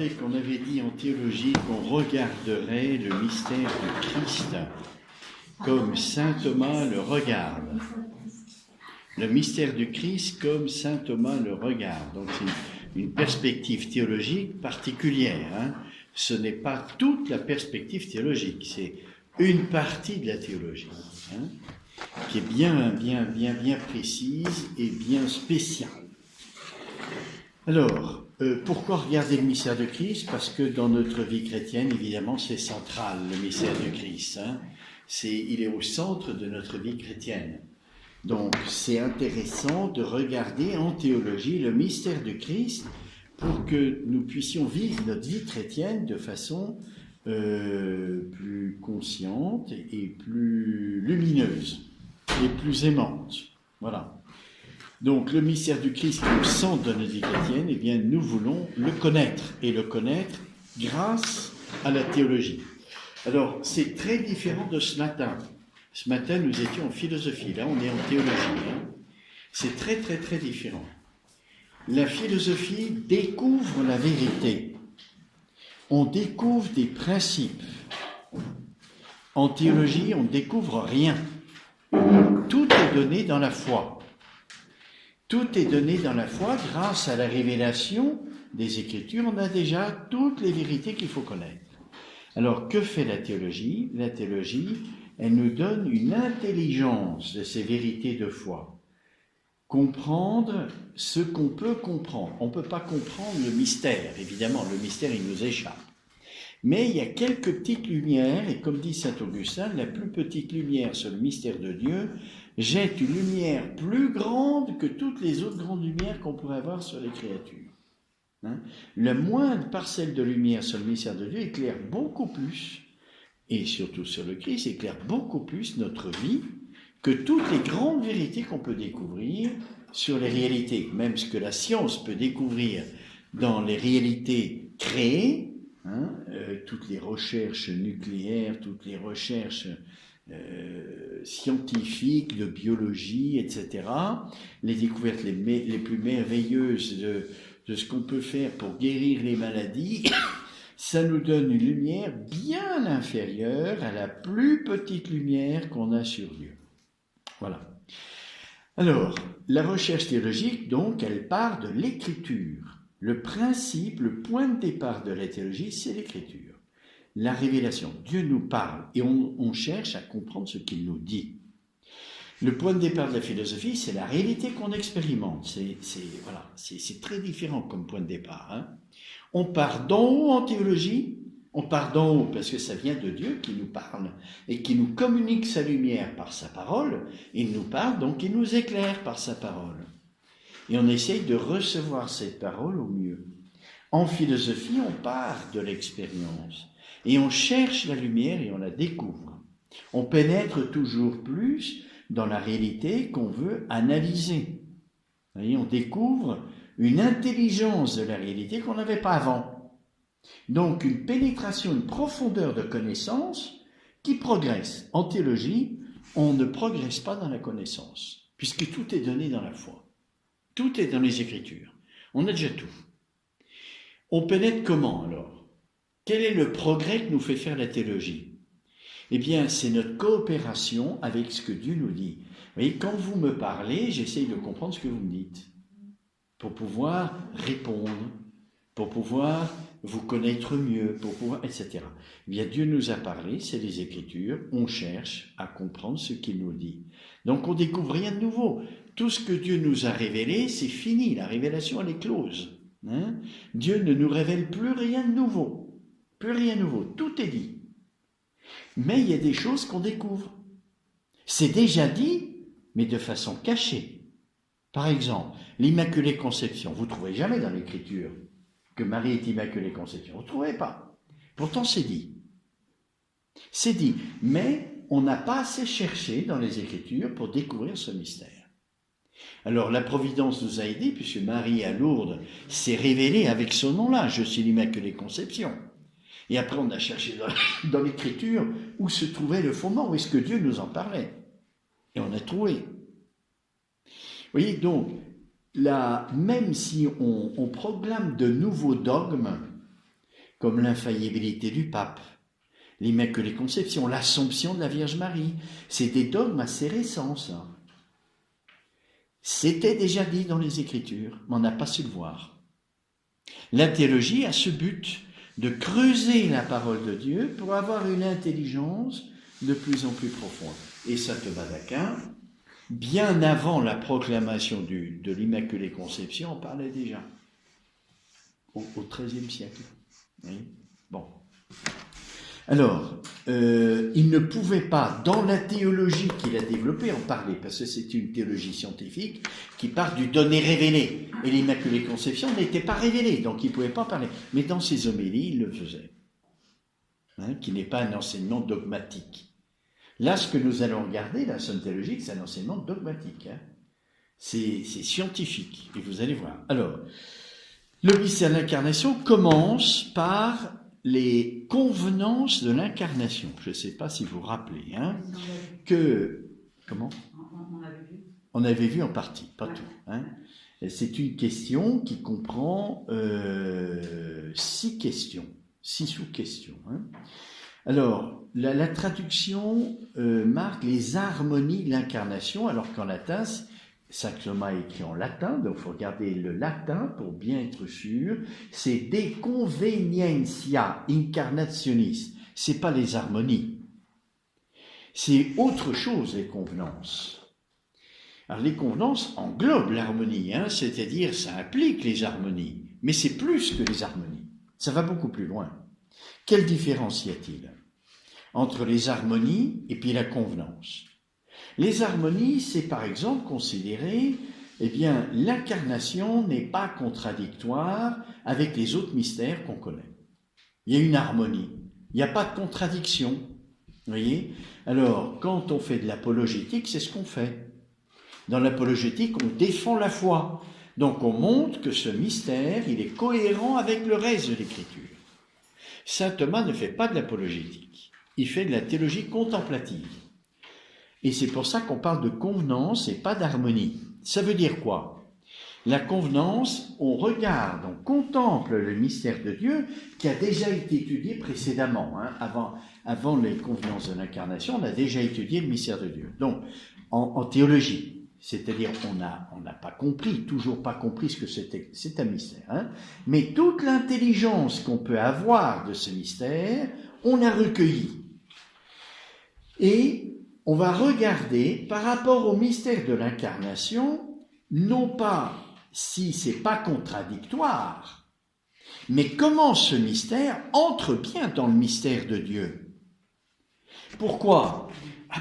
rappelez qu'on avait dit en théologie qu'on regarderait le mystère du Christ comme saint Thomas le regarde. Le mystère du Christ comme saint Thomas le regarde. Donc c'est une perspective théologique particulière. Hein. Ce n'est pas toute la perspective théologique, c'est une partie de la théologie, hein, qui est bien précise et bien spéciale. Alors, pourquoi regarder le mystère de Christ? Parce que dans notre vie chrétienne, évidemment, c'est central, le mystère de Christ. Hein. Il est au centre de notre vie chrétienne. Donc, c'est intéressant de regarder en théologie le mystère de Christ pour que nous puissions vivre notre vie chrétienne de façon plus consciente et plus lumineuse et plus aimante. Voilà. Donc, le mystère du Christ qui est au centre de notre vie chrétienne, eh bien, nous voulons le connaître, et le connaître grâce à la théologie. Alors, c'est très différent de ce matin. Ce matin, nous étions en philosophie, là, on est en théologie. Hein. C'est très différent. La philosophie découvre la vérité. On découvre des principes. En théologie, on ne découvre rien. Tout est donné dans la foi. Tout est donné dans la foi grâce à la révélation des Écritures. On a déjà toutes les vérités qu'il faut connaître. Alors, que fait la théologie? La théologie, elle nous donne une intelligence de ces vérités de foi. Comprendre ce qu'on peut comprendre. On ne peut pas comprendre le mystère, évidemment, le mystère, il nous échappe. Mais il y a quelques petites lumières, et comme dit saint Augustin, la plus petite lumière sur le mystère de Dieu jette une lumière plus grande que toutes les autres grandes lumières qu'on pourrait avoir sur les créatures. Hein? La moindre parcelle de lumière sur le mystère de Dieu éclaire beaucoup plus, et surtout sur le Christ, éclaire beaucoup plus notre vie que toutes les grandes vérités qu'on peut découvrir sur les réalités, même ce que la science peut découvrir dans les réalités créées, hein, toutes les recherches nucléaires, toutes les recherches scientifiques, de biologie, etc., les découvertes les plus merveilleuses de ce qu'on peut faire pour guérir les maladies, ça nous donne une lumière bien inférieure à la plus petite lumière qu'on a sur Dieu. Voilà. Alors, la recherche théologique, donc, elle part de l'écriture. Le principe, le point de départ de la théologie, c'est l'écriture. La révélation. Dieu nous parle et on cherche à comprendre ce qu'il nous dit. Le point de départ de la philosophie, c'est la réalité qu'on expérimente. C'est très différent comme point de départ. Hein. On part d'en haut en théologie. On part d'en haut parce que ça vient de Dieu qui nous parle et qui nous communique sa lumière par sa parole. Il nous parle, donc il nous éclaire par sa parole. Et on essaye de recevoir cette parole au mieux. En philosophie, on part de l'expérience et on cherche la lumière et on la découvre. On pénètre toujours plus dans la réalité qu'on veut analyser. Vous voyez, on découvre une intelligence de la réalité qu'on n'avait pas avant. Donc une pénétration, une profondeur de connaissance qui progresse. En théologie, on ne progresse pas dans la connaissance, puisque tout est donné dans la foi. Tout est dans les Écritures. On a déjà tout. On pénètre comment alors? Quel est le progrès que nous fait faire la théologie? Eh bien, c'est notre coopération avec ce que Dieu nous dit. Vous voyez, quand vous me parlez, j'essaye de comprendre ce que vous me dites, pour pouvoir répondre, pour pouvoir vous connaître mieux, pour pouvoir, etc. Eh bien, Dieu nous a parlé, c'est les Écritures, on cherche à comprendre ce qu'il nous dit. Donc, on découvre rien de nouveau. Tout ce que Dieu nous a révélé, c'est fini, la révélation, elle est close. Hein? Dieu ne nous révèle plus rien de nouveau. Plus rien de nouveau, tout est dit. Mais il y a des choses qu'on découvre. C'est déjà dit, mais de façon cachée. Par exemple, l'Immaculée Conception. Vous ne trouvez jamais dans l'Écriture que Marie est Immaculée Conception. Vous ne trouvez pas. Pourtant, c'est dit. C'est dit. Mais on n'a pas assez cherché dans les Écritures pour découvrir ce mystère. Alors, la Providence nous a aidés, puisque Marie à Lourdes s'est révélée avec son nom-là. Je suis l'Immaculée Conception. Et après, on a cherché dans l'Écriture où se trouvait le fondement, où est-ce que Dieu nous en parlait. Et on a trouvé. Vous voyez, donc, là, même si on proclame de nouveaux dogmes, comme l'infaillibilité du pape, l'Immaculée Conception, l'Assomption de la Vierge Marie. C'est des dogmes assez récents, ça. C'était déjà dit dans les Écritures, mais on n'a pas su le voir. La théologie a ce but de creuser la parole de Dieu pour avoir une intelligence de plus en plus profonde. Et saint Thomas d'Aquin, bien avant la proclamation de l'Immaculée Conception, en parlait déjà, au XIIIe siècle. Oui. Bon. Alors, il ne pouvait pas, dans la théologie qu'il a développée, en parler, parce que c'est une théologie scientifique qui part du donné révélé. Et l'Immaculée Conception n'était pas révélée, donc il ne pouvait pas parler. Mais dans ses homélies, il le faisait. Qui n'est pas un enseignement dogmatique. Là, ce que nous allons regarder, la somme théologique, c'est un enseignement dogmatique. C'est scientifique, et vous allez voir. Alors, le mystère de l'incarnation commence par les convenances de l'incarnation. Je ne sais pas si vous vous rappelez, que... Comment ? On avait vu en partie, pas tout. C'est une question qui comprend 6 questions, 6 sous-questions. Alors, la traduction marque les harmonies de l'incarnation, alors qu'en latin, saint Thomas écrit en latin, donc il faut regarder le latin pour bien être sûr, c'est de convenientia incarnationis, c'est pas les harmonies, c'est autre chose les convenances. Alors les convenances englobent l'harmonie, c'est-à-dire ça implique les harmonies, mais c'est plus que les harmonies, ça va beaucoup plus loin. Quelle différence y a-t-il entre les harmonies et puis la convenance ? Les harmonies, c'est par exemple considérer, l'incarnation n'est pas contradictoire avec les autres mystères qu'on connaît. Il y a une harmonie, il n'y a pas de contradiction. Vous voyez ? Alors, quand on fait de l'apologétique, c'est ce qu'on fait. Dans l'apologétique, on défend la foi. Donc, on montre que ce mystère, il est cohérent avec le reste de l'Écriture. Saint Thomas ne fait pas de l'apologétique, il fait de la théologie contemplative. Et c'est pour ça qu'on parle de convenance et pas d'harmonie. Ça veut dire quoi ? La convenance, on regarde, on contemple le mystère de Dieu qui a déjà été étudié précédemment. Avant les convenances de l'incarnation, on a déjà étudié le mystère de Dieu. Donc, en théologie, c'est-à-dire on n'a pas compris, toujours pas compris ce que c'était. C'est un mystère. Mais toute l'intelligence qu'on peut avoir de ce mystère, on l'a recueillie. Et on va regarder par rapport au mystère de l'incarnation, non pas si c'est pas contradictoire, mais comment ce mystère entre bien dans le mystère de Dieu. Pourquoi ?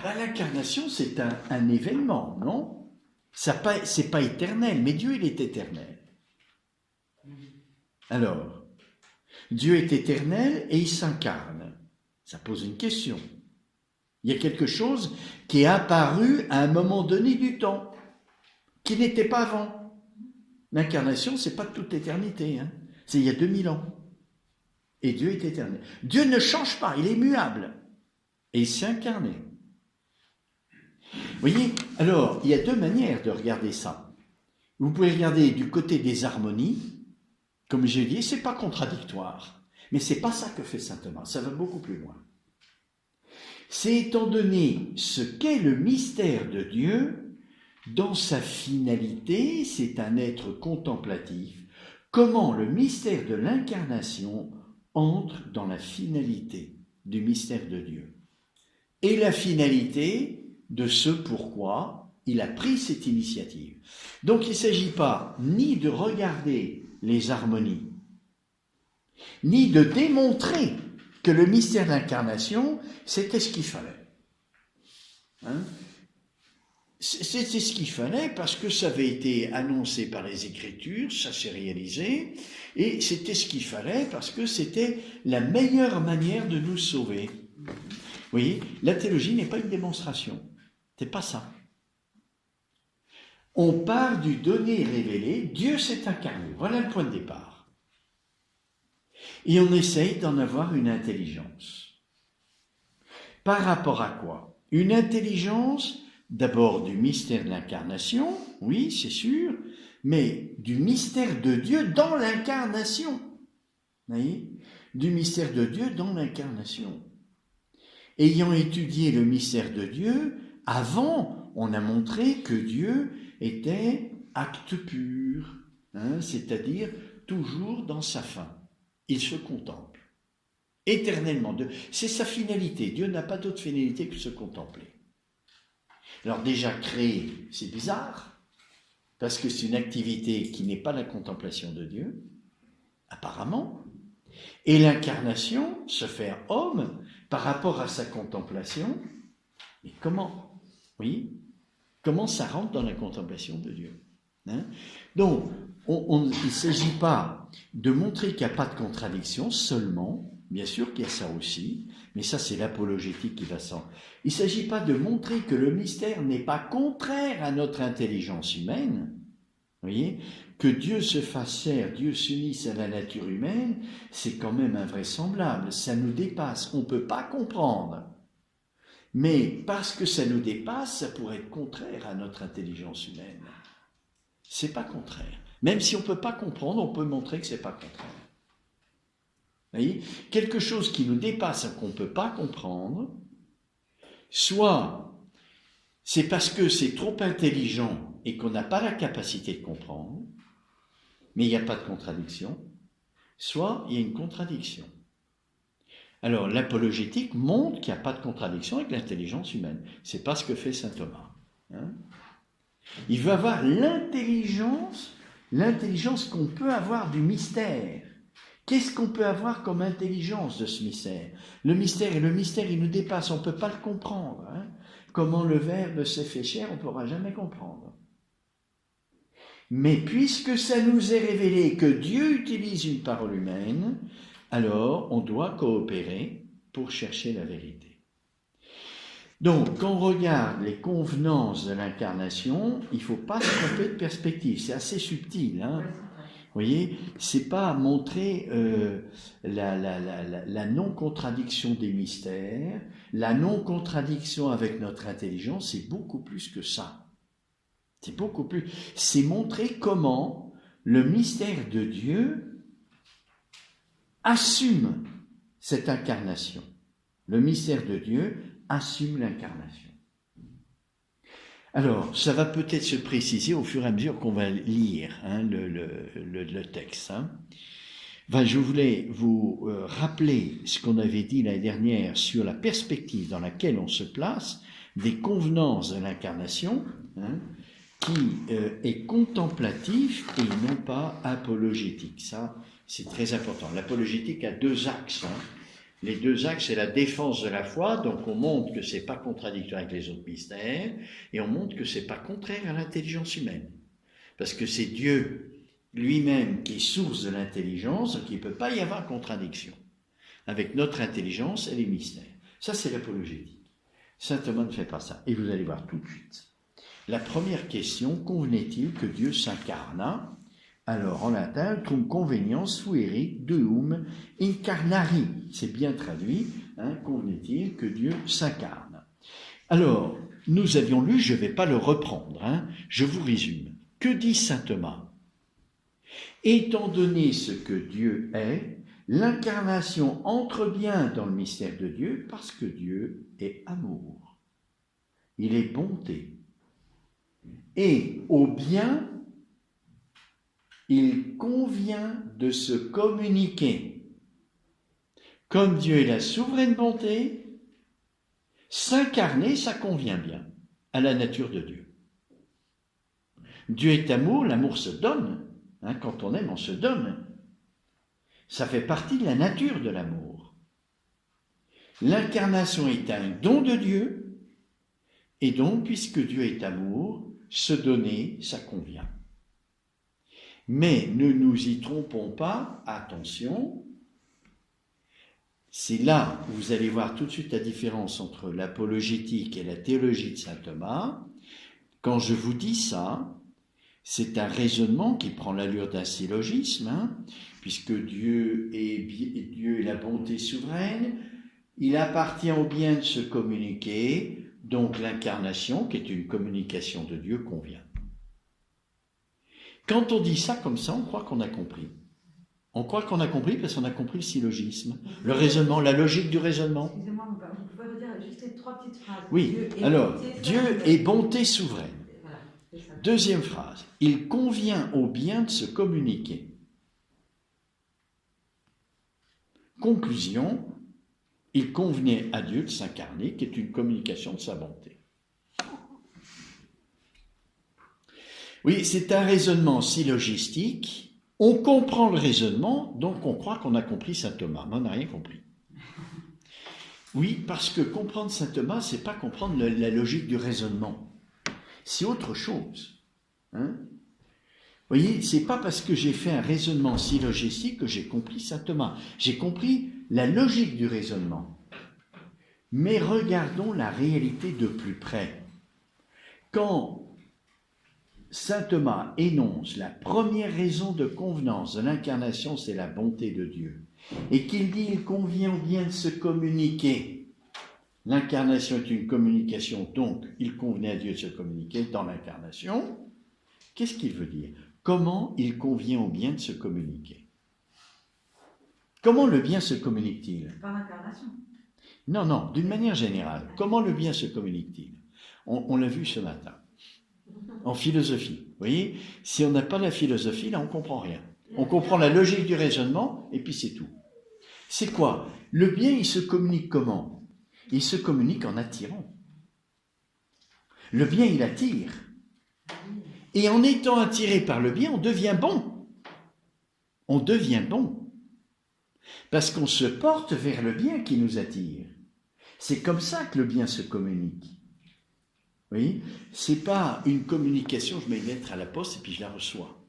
L'incarnation, c'est un événement, non ? C'est pas éternel, mais Dieu, il est éternel. Alors, Dieu est éternel et il s'incarne. Ça pose une question. Il y a quelque chose qui est apparu à un moment donné du temps, qui n'était pas avant. L'incarnation, c'est pas toute l'éternité, c'est il y a 2000 ans. Et Dieu est éternel. Dieu ne change pas, il est immuable. Et il s'est incarné. Vous voyez ? Alors, il y a 2 manières de regarder ça. Vous pouvez regarder du côté des harmonies, comme j'ai dit, c'est pas contradictoire. Mais c'est pas ça que fait saint Thomas, ça va beaucoup plus loin. C'est étant donné ce qu'est le mystère de Dieu, dans sa finalité, c'est un être contemplatif, comment le mystère de l'incarnation entre dans la finalité du mystère de Dieu. Et la finalité de ce pourquoi il a pris cette initiative. Donc il ne s'agit pas ni de regarder les harmonies, ni de démontrer que le mystère d'incarnation, c'était ce qu'il fallait. C'était ce qu'il fallait parce que ça avait été annoncé par les Écritures, ça s'est réalisé, et c'était ce qu'il fallait parce que c'était la meilleure manière de nous sauver. Vous voyez, la théologie n'est pas une démonstration, c'est pas ça. On part du donné révélé, Dieu s'est incarné, voilà le point de départ. Et on essaye d'en avoir une intelligence. Par rapport à quoi ? Une intelligence, d'abord du mystère de l'incarnation, oui, c'est sûr, mais du mystère de Dieu dans l'incarnation. Vous voyez ? du mystère de Dieu dans l'incarnation. Ayant étudié le mystère de Dieu, avant, on a montré que Dieu était acte pur, c'est-à-dire toujours dans sa fin. Il se contemple, éternellement. C'est sa finalité. Dieu n'a pas d'autre finalité que de se contempler. Alors déjà, créer, c'est bizarre, parce que c'est une activité qui n'est pas la contemplation de Dieu, apparemment. Et l'incarnation, se faire homme, par rapport à sa contemplation, mais comment? Oui, comment ça rentre dans la contemplation de Dieu? Donc, il ne s'agit pas de montrer qu'il n'y a pas de contradiction seulement, bien sûr qu'il y a ça aussi, mais ça c'est l'apologétique qui va sans. Il ne s'agit pas de montrer que le mystère n'est pas contraire à notre intelligence humaine, voyez, que Dieu se fasse chair, Dieu s'unisse à la nature humaine, c'est quand même invraisemblable, ça nous dépasse, on ne peut pas comprendre. Mais parce que ça nous dépasse, ça pourrait être contraire à notre intelligence humaine. C'est pas contraire. Même si on ne peut pas comprendre, on peut montrer que c'est pas contraire. Vous voyez, quelque chose qui nous dépasse et qu'on ne peut pas comprendre, soit c'est parce que c'est trop intelligent et qu'on n'a pas la capacité de comprendre, mais il n'y a pas de contradiction, soit il y a une contradiction. Alors l'apologétique montre qu'il n'y a pas de contradiction avec l'intelligence humaine. C'est pas ce que fait saint Thomas. Il veut avoir l'intelligence qu'on peut avoir du mystère. Qu'est-ce qu'on peut avoir comme intelligence de ce mystère? Le mystère, il nous dépasse, on ne peut pas le comprendre. Comment le Verbe s'est fait chair, on ne pourra jamais comprendre. Mais puisque ça nous est révélé que Dieu utilise une parole humaine, alors on doit coopérer pour chercher la vérité. Donc, quand on regarde les convenances de l'incarnation, il ne faut pas se tromper de perspective, c'est assez subtil. Vous voyez, c'est pas montrer la non-contradiction des mystères, la non-contradiction avec notre intelligence, c'est beaucoup plus que ça. C'est beaucoup plus. C'est montrer comment le mystère de Dieu assume cette incarnation. Le mystère de Dieu assume l'incarnation. Alors, ça va peut-être se préciser au fur et à mesure qu'on va lire le texte. Je voulais vous rappeler ce qu'on avait dit l'année dernière sur la perspective dans laquelle on se place des convenances de l'incarnation, qui est contemplatif et non pas apologétique. Ça, c'est très important. L'apologétique a deux axes. Les deux axes, c'est la défense de la foi, donc on montre que c'est pas contradictoire avec les autres mystères, et on montre que c'est pas contraire à l'intelligence humaine. Parce que c'est Dieu lui-même qui est source de l'intelligence, donc il ne peut pas y avoir contradiction avec notre intelligence et les mystères. Ça, c'est l'apologétique. Saint Thomas ne fait pas ça. Et vous allez voir tout de suite. La première question, convenait-il que Dieu s'incarne? Alors, en latin, cum conveniens fuerit deum incarnari. C'est bien traduit, convenait-il que Dieu s'incarne. Alors, nous avions lu, je ne vais pas le reprendre, je vous résume. Que dit saint Thomas? Étant donné ce que Dieu est, l'incarnation entre bien dans le mystère de Dieu parce que Dieu est amour. Il est bonté. Et au bien, il convient de se communiquer. Comme Dieu est la souveraine bonté, s'incarner, ça convient bien à la nature de Dieu. Dieu est amour, l'amour se donne. Quand on aime, on se donne. Ça fait partie de la nature de l'amour. L'incarnation est un don de Dieu, et donc, puisque Dieu est amour, se donner, ça convient. Mais ne nous y trompons pas, attention, c'est là où vous allez voir tout de suite la différence entre l'apologétique et la théologie de saint Thomas. Quand je vous dis ça, c'est un raisonnement qui prend l'allure d'un syllogisme, puisque Dieu est la bonté souveraine, il appartient au bien de se communiquer, donc l'incarnation, qui est une communication de Dieu, convient. Quand on dit ça comme ça, on croit qu'on a compris. On croit qu'on a compris parce qu'on a compris le syllogisme, le raisonnement, la logique du raisonnement. Excusez-moi, vous pouvez redire juste les 3 petites phrases. Oui, alors, Dieu est bonté souveraine. Voilà, c'est ça. Deuxième phrase, il convient au bien de se communiquer. Conclusion, il convenait à Dieu de s'incarner, qui est une communication de sa bonté. Oui, c'est un raisonnement syllogistique. On comprend le raisonnement, donc on croit qu'on a compris saint Thomas, mais on n'a rien compris. Oui, parce que comprendre saint Thomas, c'est pas comprendre la logique du raisonnement. C'est autre chose. Hein? Vous voyez, c'est pas parce que j'ai fait un raisonnement syllogistique que j'ai compris saint Thomas. J'ai compris la logique du raisonnement. Mais regardons la réalité de plus près. Quand saint Thomas énonce la première raison de convenance de l'incarnation, c'est la bonté de Dieu, et qu'il dit il convient bien de se communiquer. L'incarnation est une communication, donc il convenait à Dieu de se communiquer dans l'incarnation. Qu'est-ce qu'il veut dire? Comment il convient au bien de se communiquer? Comment le bien se communique-t-il? Par l'incarnation. Non, d'une manière générale. Comment le bien se communique-t-il? On l'a vu ce matin. En philosophie. Vous voyez, si on n'a pas la philosophie, là, on ne comprend rien. On comprend la logique du raisonnement, et puis c'est tout. C'est quoi? Le bien, il se communique comment? Il se communique en attirant. Le bien, il attire. Et en étant attiré par le bien, on devient bon. On devient bon. Parce qu'on se porte vers le bien qui nous attire. C'est comme ça que le bien se communique. Vous voyez, c'est pas une communication, je mets une lettre à la poste et puis je la reçois.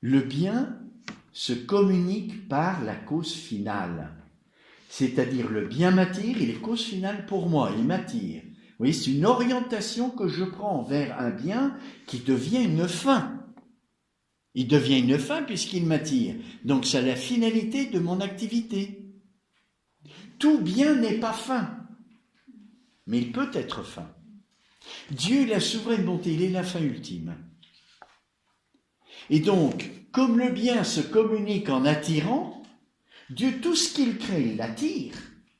Le bien se communique par la cause finale. C'est-à-dire le bien m'attire, il est cause finale pour moi, il m'attire. Vous voyez, c'est une orientation que je prends vers un bien qui devient une fin. Il devient une fin puisqu'il m'attire. Donc c'est la finalité de mon activité. Tout bien n'est pas fin. Mais il peut être fin. Dieu est la souveraine bonté, il est la fin ultime. Et donc, comme le bien se communique en attirant, Dieu, tout ce qu'il crée, il l'attire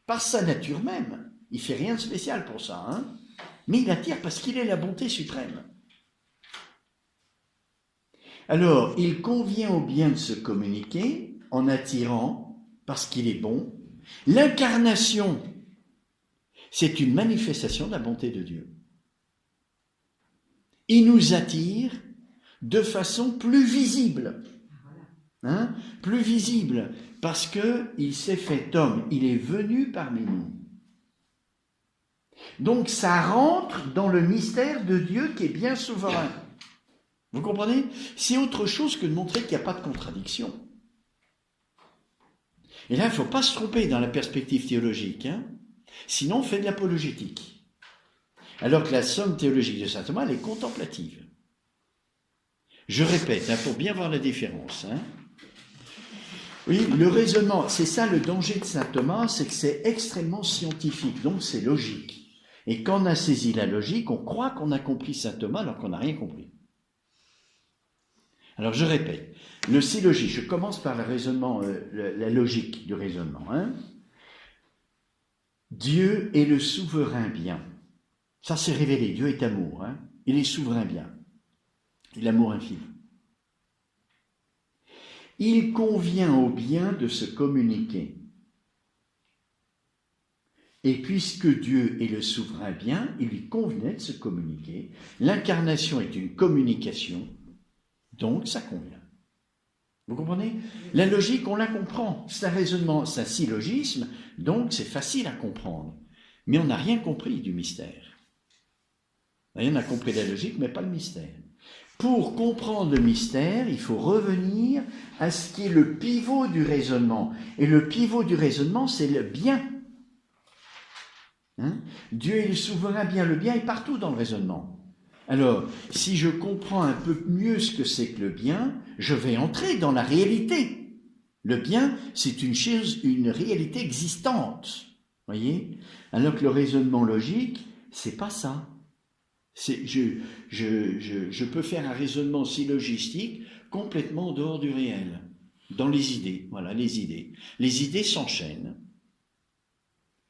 par sa nature même. Il ne fait rien de spécial pour ça, hein? Mais il attire parce qu'il est la bonté suprême. Alors, il convient au bien de se communiquer en attirant parce qu'il est bon. L'incarnation, c'est une manifestation de la bonté de Dieu. Il nous attire de façon plus visible. Hein? Plus visible, parce qu'il s'est fait homme, il est venu parmi nous. Donc ça rentre dans le mystère de Dieu qui est bien souverain. Vous comprenez? C'est autre chose que de montrer qu'il n'y a pas de contradiction. Et là, il ne faut pas se tromper dans la perspective théologique, hein? Sinon on fait de l'apologétique. Alors que la somme théologique de saint Thomas, elle est contemplative. Je répète, hein, pour bien voir la différence. Hein? Oui, le raisonnement, c'est ça le danger de saint Thomas, c'est que c'est extrêmement scientifique, donc c'est logique. Et quand on a saisi la logique, on croit qu'on a compris saint Thomas alors qu'on n'a rien compris. Alors je répète, le syllogisme, je commence par le raisonnement, la logique du raisonnement. Hein? Dieu est le souverain bien. Ça s'est révélé, Dieu est amour. Hein? Il est souverain bien. L'amour infini. Il convient au bien de se communiquer. Et puisque Dieu est le souverain bien, il lui convenait de se communiquer. L'incarnation est une communication, donc ça convient. Vous comprenez? La logique, on la comprend. C'est un raisonnement, c'est un syllogisme, donc c'est facile à comprendre. Mais on n'a rien compris du mystère. On a compris la logique, mais pas le mystère. Pour comprendre le mystère, il faut revenir à ce qui est le pivot du raisonnement. Et le pivot du raisonnement, c'est le bien. Hein? Dieu est le souverain bien. Le bien est partout dans le raisonnement. Alors, si je comprends un peu mieux ce que c'est que le bien, je vais entrer dans la réalité. Le bien, c'est une chose, une réalité existante. Voyez? Alors que le raisonnement logique, c'est pas ça. Je peux faire un raisonnement syllogistique complètement en dehors du réel. dans les idées. Voilà, les idées. Les idées s'enchaînent.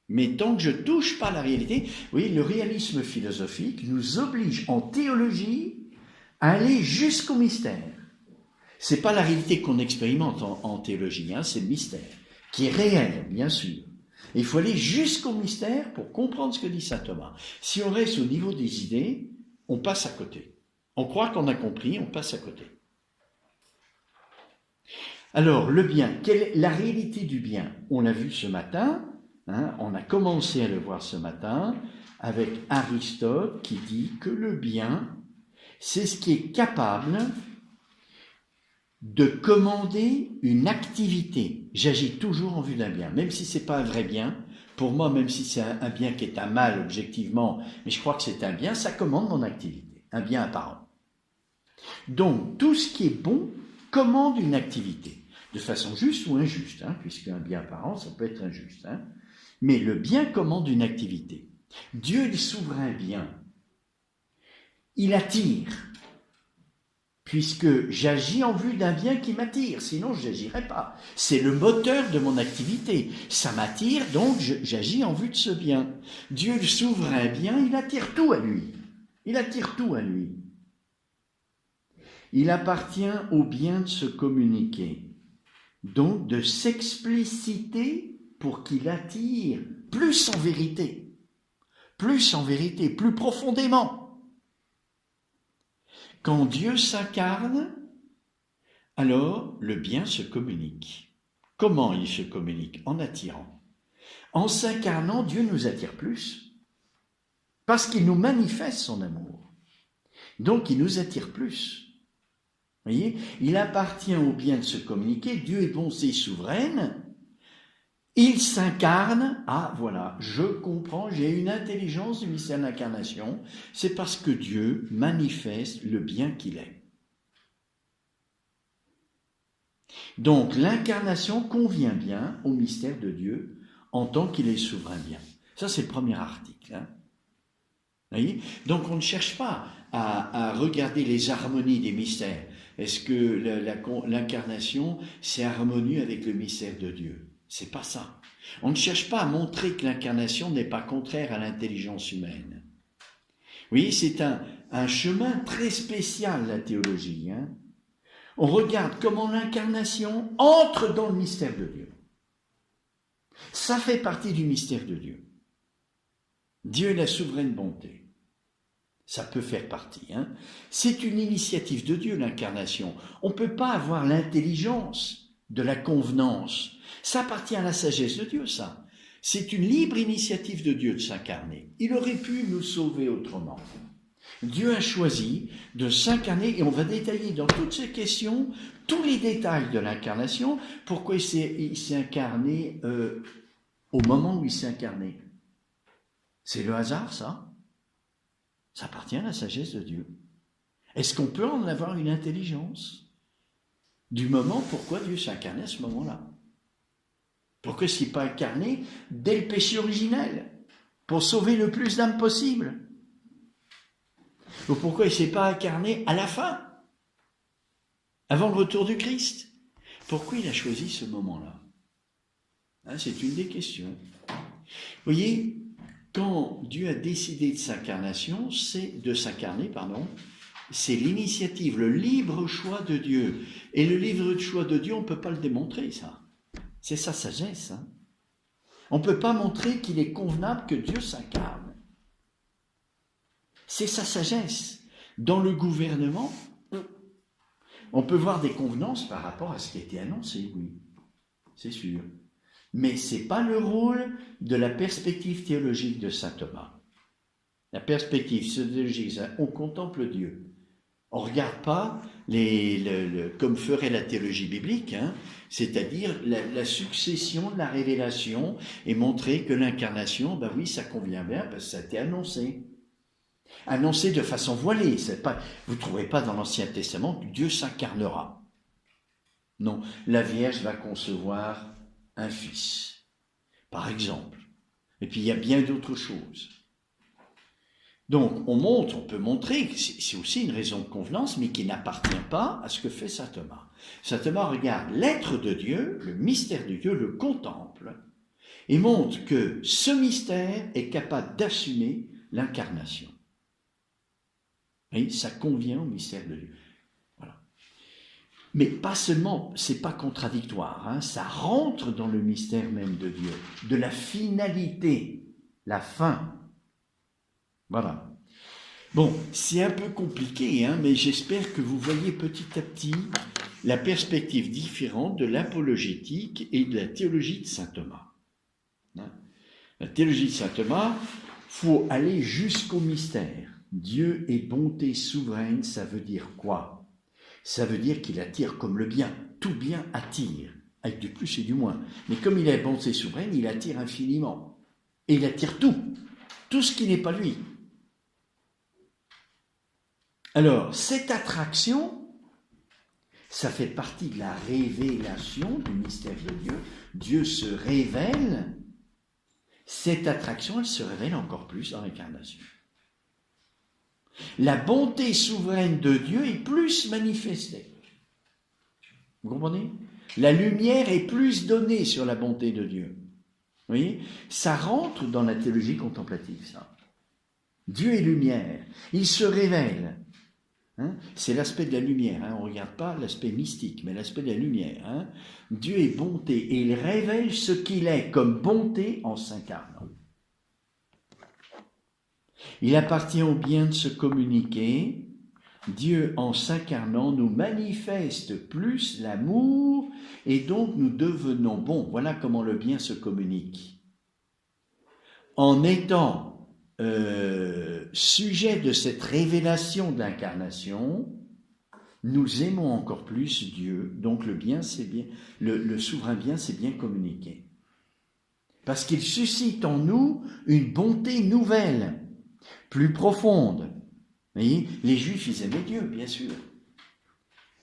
Mais tant que je ne touche pas la réalité, oui, le réalisme philosophique nous oblige en théologie à aller jusqu'au mystère. C'est pas la réalité qu'on expérimente en théologie, c'est le mystère, qui est réel, bien sûr. Et il faut aller jusqu'au mystère pour comprendre ce que dit saint Thomas. Si on reste au niveau des idées, on passe à côté. On croit qu'on a compris, on passe à côté. Alors, le bien, quelle est la réalité du bien? On l'a vu ce matin, on a commencé à le voir ce matin avec Aristote qui dit que le bien, c'est ce qui est capable de commander une activité. J'agis toujours en vue d'un bien, même si c'est pas un vrai bien. Pour moi, même si c'est un bien qui est un mal objectivement, mais je crois que c'est un bien, ça commande mon activité, un bien apparent. Donc, tout ce qui est bon commande une activité, de façon juste ou injuste, puisque un bien apparent, ça peut être injuste. Mais le bien commande une activité. Dieu est souverain bien. Il attire, puisque j'agis en vue d'un bien qui m'attire, sinon je n'agirais pas. C'est le moteur de mon activité. Ça m'attire, donc j'agis en vue de ce bien. Dieu, le souverain bien, il attire tout à lui. Il attire tout à lui. Il appartient au bien de se communiquer, donc de s'expliciter pour qu'il attire plus en vérité, plus profondément. Quand Dieu s'incarne, alors le bien se communique. Comment il se communique? En attirant. En s'incarnant, Dieu nous attire plus, parce qu'il nous manifeste son amour. Donc il nous attire plus. Vous voyez, il appartient au bien de se communiquer. Dieu est bonté souveraine. Il s'incarne. Ah, voilà, je comprends, j'ai une intelligence du mystère de l'incarnation. C'est parce que Dieu manifeste le bien qu'il est. Donc, l'incarnation convient bien au mystère de Dieu en tant qu'il est souverain bien. Ça, c'est le premier article. Vous voyez ? Donc, on ne cherche pas à regarder les harmonies des mystères. Est-ce que l'incarnation, c'est harmonieux avec le mystère de Dieu? C'est pas ça. On ne cherche pas à montrer que l'incarnation n'est pas contraire à l'intelligence humaine. Oui, c'est un chemin très spécial, la théologie. On regarde comment l'incarnation entre dans le mystère de Dieu. Ça fait partie du mystère de Dieu. Dieu est la souveraine bonté. Ça peut faire partie. C'est une initiative de Dieu, l'incarnation. On ne peut pas avoir l'intelligence de la convenance. Ça appartient à la sagesse de Dieu, ça. C'est une libre initiative de Dieu de s'incarner. Il aurait pu nous sauver autrement. Dieu a choisi de s'incarner, et on va détailler dans toutes ces questions tous les détails de l'incarnation, pourquoi il s'est incarné au moment où il s'est incarné. C'est le hasard, ça? Ça appartient à la sagesse de Dieu. Est-ce qu'on peut en avoir une intelligence du moment pourquoi Dieu s'est incarné à ce moment-là? Pourquoi il ne s'est pas incarné dès le péché originel, pour sauver le plus d'âmes possible? Ou pourquoi il ne s'est pas incarné à la fin, avant le retour du Christ? Pourquoi il a choisi ce moment-là? C'est une des questions. Vous voyez, quand Dieu a décidé de s'incarner, c'est l'initiative, le libre choix de Dieu. Et le libre choix de Dieu, on ne peut pas le démontrer, ça. C'est sa sagesse. On ne peut pas montrer qu'il est convenable que Dieu s'incarne. C'est sa sagesse. Dans le gouvernement, on peut voir des convenances par rapport à ce qui a été annoncé, oui, c'est sûr. Mais ce n'est pas le rôle de la perspective théologique de saint Thomas. La perspective théologique, on contemple Dieu. On ne regarde pas comme ferait la théologie biblique, c'est-à-dire la succession de la révélation et montrer que l'incarnation, ben oui, ça convient bien parce que ça a été annoncé. Annoncé de façon voilée. Vous ne trouverez pas dans l'Ancien Testament que Dieu s'incarnera. Non, la Vierge va concevoir un fils, par exemple. Et puis il y a bien d'autres choses. Donc, on peut montrer que c'est aussi une raison de convenance, mais qui n'appartient pas à ce que fait saint Thomas. Saint Thomas regarde l'être de Dieu, le mystère de Dieu, le contemple, et montre que ce mystère est capable d'assumer l'incarnation. Et ça convient au mystère de Dieu. Voilà. Mais pas seulement, c'est pas contradictoire, hein, ça rentre dans le mystère même de Dieu, de la finalité, la fin. Voilà. Bon, c'est un peu compliqué, hein, mais j'espère que vous voyez petit à petit la perspective différente de l'apologétique et de la théologie de saint Thomas. Hein. La théologie de saint Thomas, faut aller jusqu'au mystère. Dieu est bonté souveraine, ça veut dire quoi? Ça veut dire qu'il attire comme le bien. Tout bien attire, avec du plus et du moins. Mais comme il est bonté souveraine, il attire infiniment. Et il attire tout ce qui n'est pas lui. Alors, cette attraction, ça fait partie de la révélation du mystère de Dieu. Dieu se révèle. Cette attraction, elle se révèle encore plus dans l'incarnation. La bonté souveraine de Dieu est plus manifestée. Vous comprenez? La lumière est plus donnée sur la bonté de Dieu. Vous voyez? Ça rentre dans la théologie contemplative, ça. Dieu est lumière. Il se révèle. Hein? C'est l'aspect de la lumière, hein? On ne regarde pas l'aspect mystique, mais l'aspect de la lumière. Hein? Dieu est bonté et il révèle ce qu'il est comme bonté en s'incarnant. Il appartient au bien de se communiquer. Dieu, en s'incarnant, nous manifeste plus l'amour et donc nous devenons bons. Voilà comment le bien se communique. En étant sujet de cette révélation de l'incarnation, nous aimons encore plus Dieu. Donc le bien, c'est bien, le souverain bien, c'est bien communiqué. Parce qu'il suscite en nous une bonté nouvelle, plus profonde. Vous voyez, les Juifs, ils aimaient Dieu, bien sûr.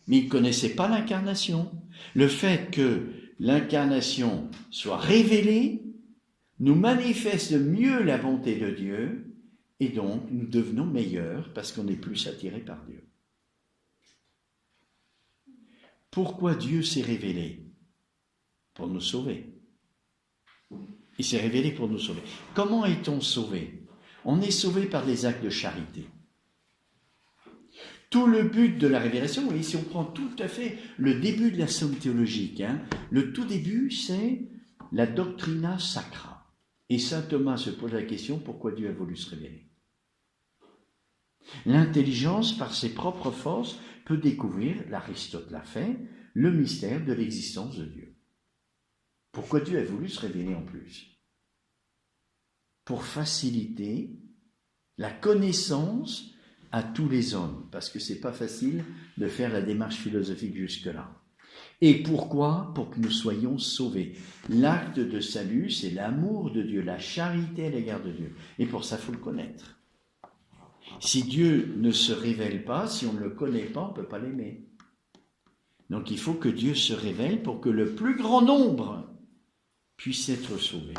Mais ils ne connaissaient pas l'incarnation. Le fait que l'incarnation soit révélée nous manifeste mieux la bonté de Dieu et donc nous devenons meilleurs parce qu'on est plus attirés par Dieu. Pourquoi Dieu s'est révélé? Pour nous sauver. Il s'est révélé pour nous sauver. Comment est-on sauvé? On est sauvé par des actes de charité. Tout le but de la révélation, vous voyez, si on prend tout à fait le début de la somme théologique, hein, le tout début, c'est la doctrina sacra. Et saint Thomas se pose la question, pourquoi Dieu a voulu se révéler? L'intelligence, par ses propres forces, peut découvrir, l'Aristote l'a fait, le mystère de l'existence de Dieu. Pourquoi Dieu a voulu se révéler en plus? Pour faciliter la connaissance à tous les hommes, parce que c'est pas facile de faire la démarche philosophique jusque-là. Et pourquoi? Pour que nous soyons sauvés. L'acte de salut, c'est l'amour de Dieu, la charité à l'égard de Dieu. Et pour ça, il faut le connaître. Si Dieu ne se révèle pas, si on ne le connaît pas, on ne peut pas l'aimer. Donc il faut que Dieu se révèle pour que le plus grand nombre puisse être sauvé.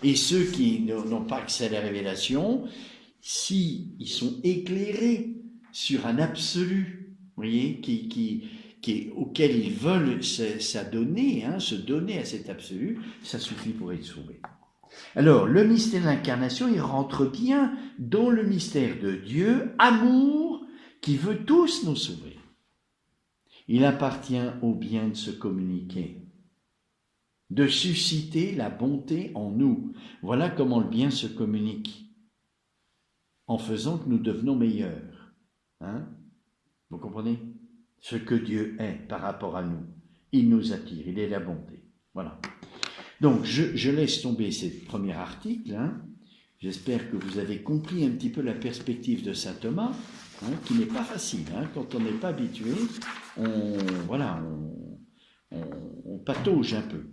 Et ceux qui n'ont pas accès à la révélation, s'ils sont éclairés sur un absolu, vous voyez, auquel ils veulent s'adonner, hein, se donner à cet absolu, ça suffit pour être sauvé. Alors, le mystère de l'incarnation, il rentre bien dans le mystère de Dieu, amour, qui veut tous nous sauver. Il appartient au bien de se communiquer, de susciter la bonté en nous. Voilà comment le bien se communique, en faisant que nous devenons meilleurs. Hein? Vous comprenez? Ce que Dieu est par rapport à nous. Il nous attire, il est la bonté. Voilà. Donc, je laisse tomber ce premier article. Hein. J'espère que vous avez compris un petit peu la perspective de saint Thomas, hein, qui n'est pas facile. Hein. Quand on n'est pas habitué, on patauge un peu.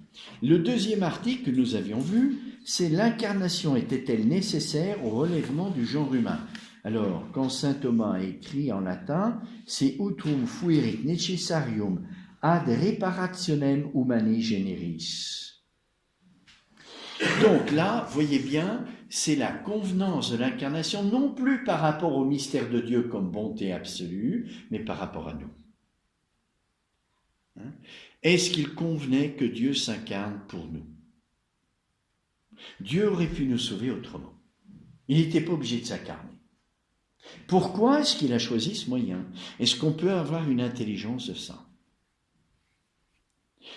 Le deuxième article que nous avions vu, c'est l'incarnation était-elle nécessaire au relèvement du genre humain? Alors, quand saint Thomas a écrit en latin, c'est utrum fuerit necessarium ad reparationem humani generis. Donc là, voyez bien, c'est la convenance de l'incarnation, non plus par rapport au mystère de Dieu comme bonté absolue, mais par rapport à nous. Est-ce qu'il convenait que Dieu s'incarne pour nous? Dieu aurait pu nous sauver autrement. Il n'était pas obligé de s'incarner. Pourquoi est-ce qu'il a choisi ce moyen? Est-ce qu'on peut avoir une intelligence de ça?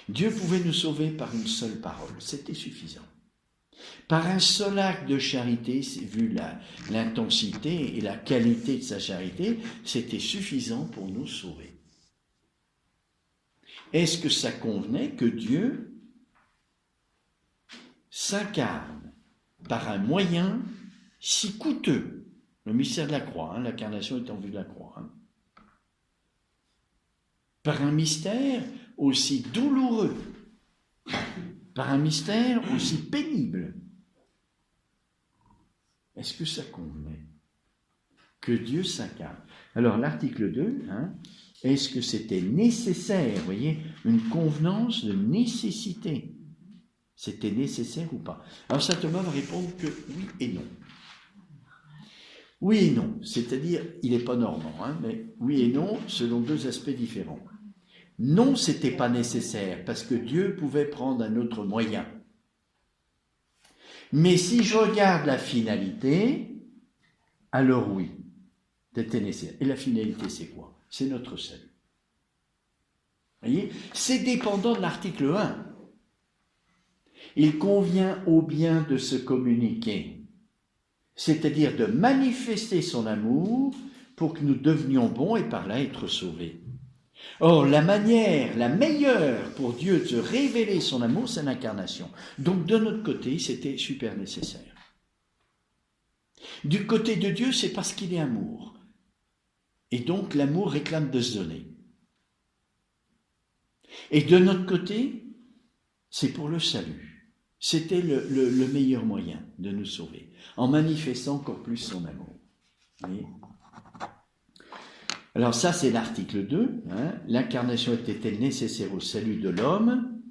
Dieu pouvait nous sauver par une seule parole, c'était suffisant. Par un seul acte de charité, vu l'intensité et la qualité de sa charité, c'était suffisant pour nous sauver. Est-ce que ça convenait que Dieu s'incarne par un moyen si coûteux? Le mystère de la croix, l'incarnation est en vue de la croix. Par un mystère aussi douloureux, par un mystère aussi pénible. Est-ce que ça convenait que Dieu s'incarne? Alors l'article 2, est-ce que c'était nécessaire? Vous voyez, une convenance de nécessité. C'était nécessaire ou pas? Alors saint Thomas va répondre que oui et non. Oui et non, c'est-à-dire, il n'est pas normand, mais oui et non selon deux aspects différents. Non, c'était pas nécessaire, parce que Dieu pouvait prendre un autre moyen. Mais si je regarde la finalité, alors oui, c'était nécessaire. Et la finalité, c'est quoi? C'est notre salut. Vous voyez? C'est dépendant de l'article 1. Il convient au bien de se communiquer, c'est-à-dire de manifester son amour pour que nous devenions bons et par là être sauvés. Or, la meilleure pour Dieu de se révéler son amour, c'est l'incarnation. Donc, de notre côté, c'était super nécessaire. Du côté de Dieu, c'est parce qu'il est amour. Et donc, l'amour réclame de se donner. Et de notre côté, c'est pour le salut. C'était le meilleur moyen de nous sauver, en manifestant encore plus son amour. Vous voyez ? Alors ça, c'est l'article 2. L'incarnation était-elle nécessaire au salut de l'homme?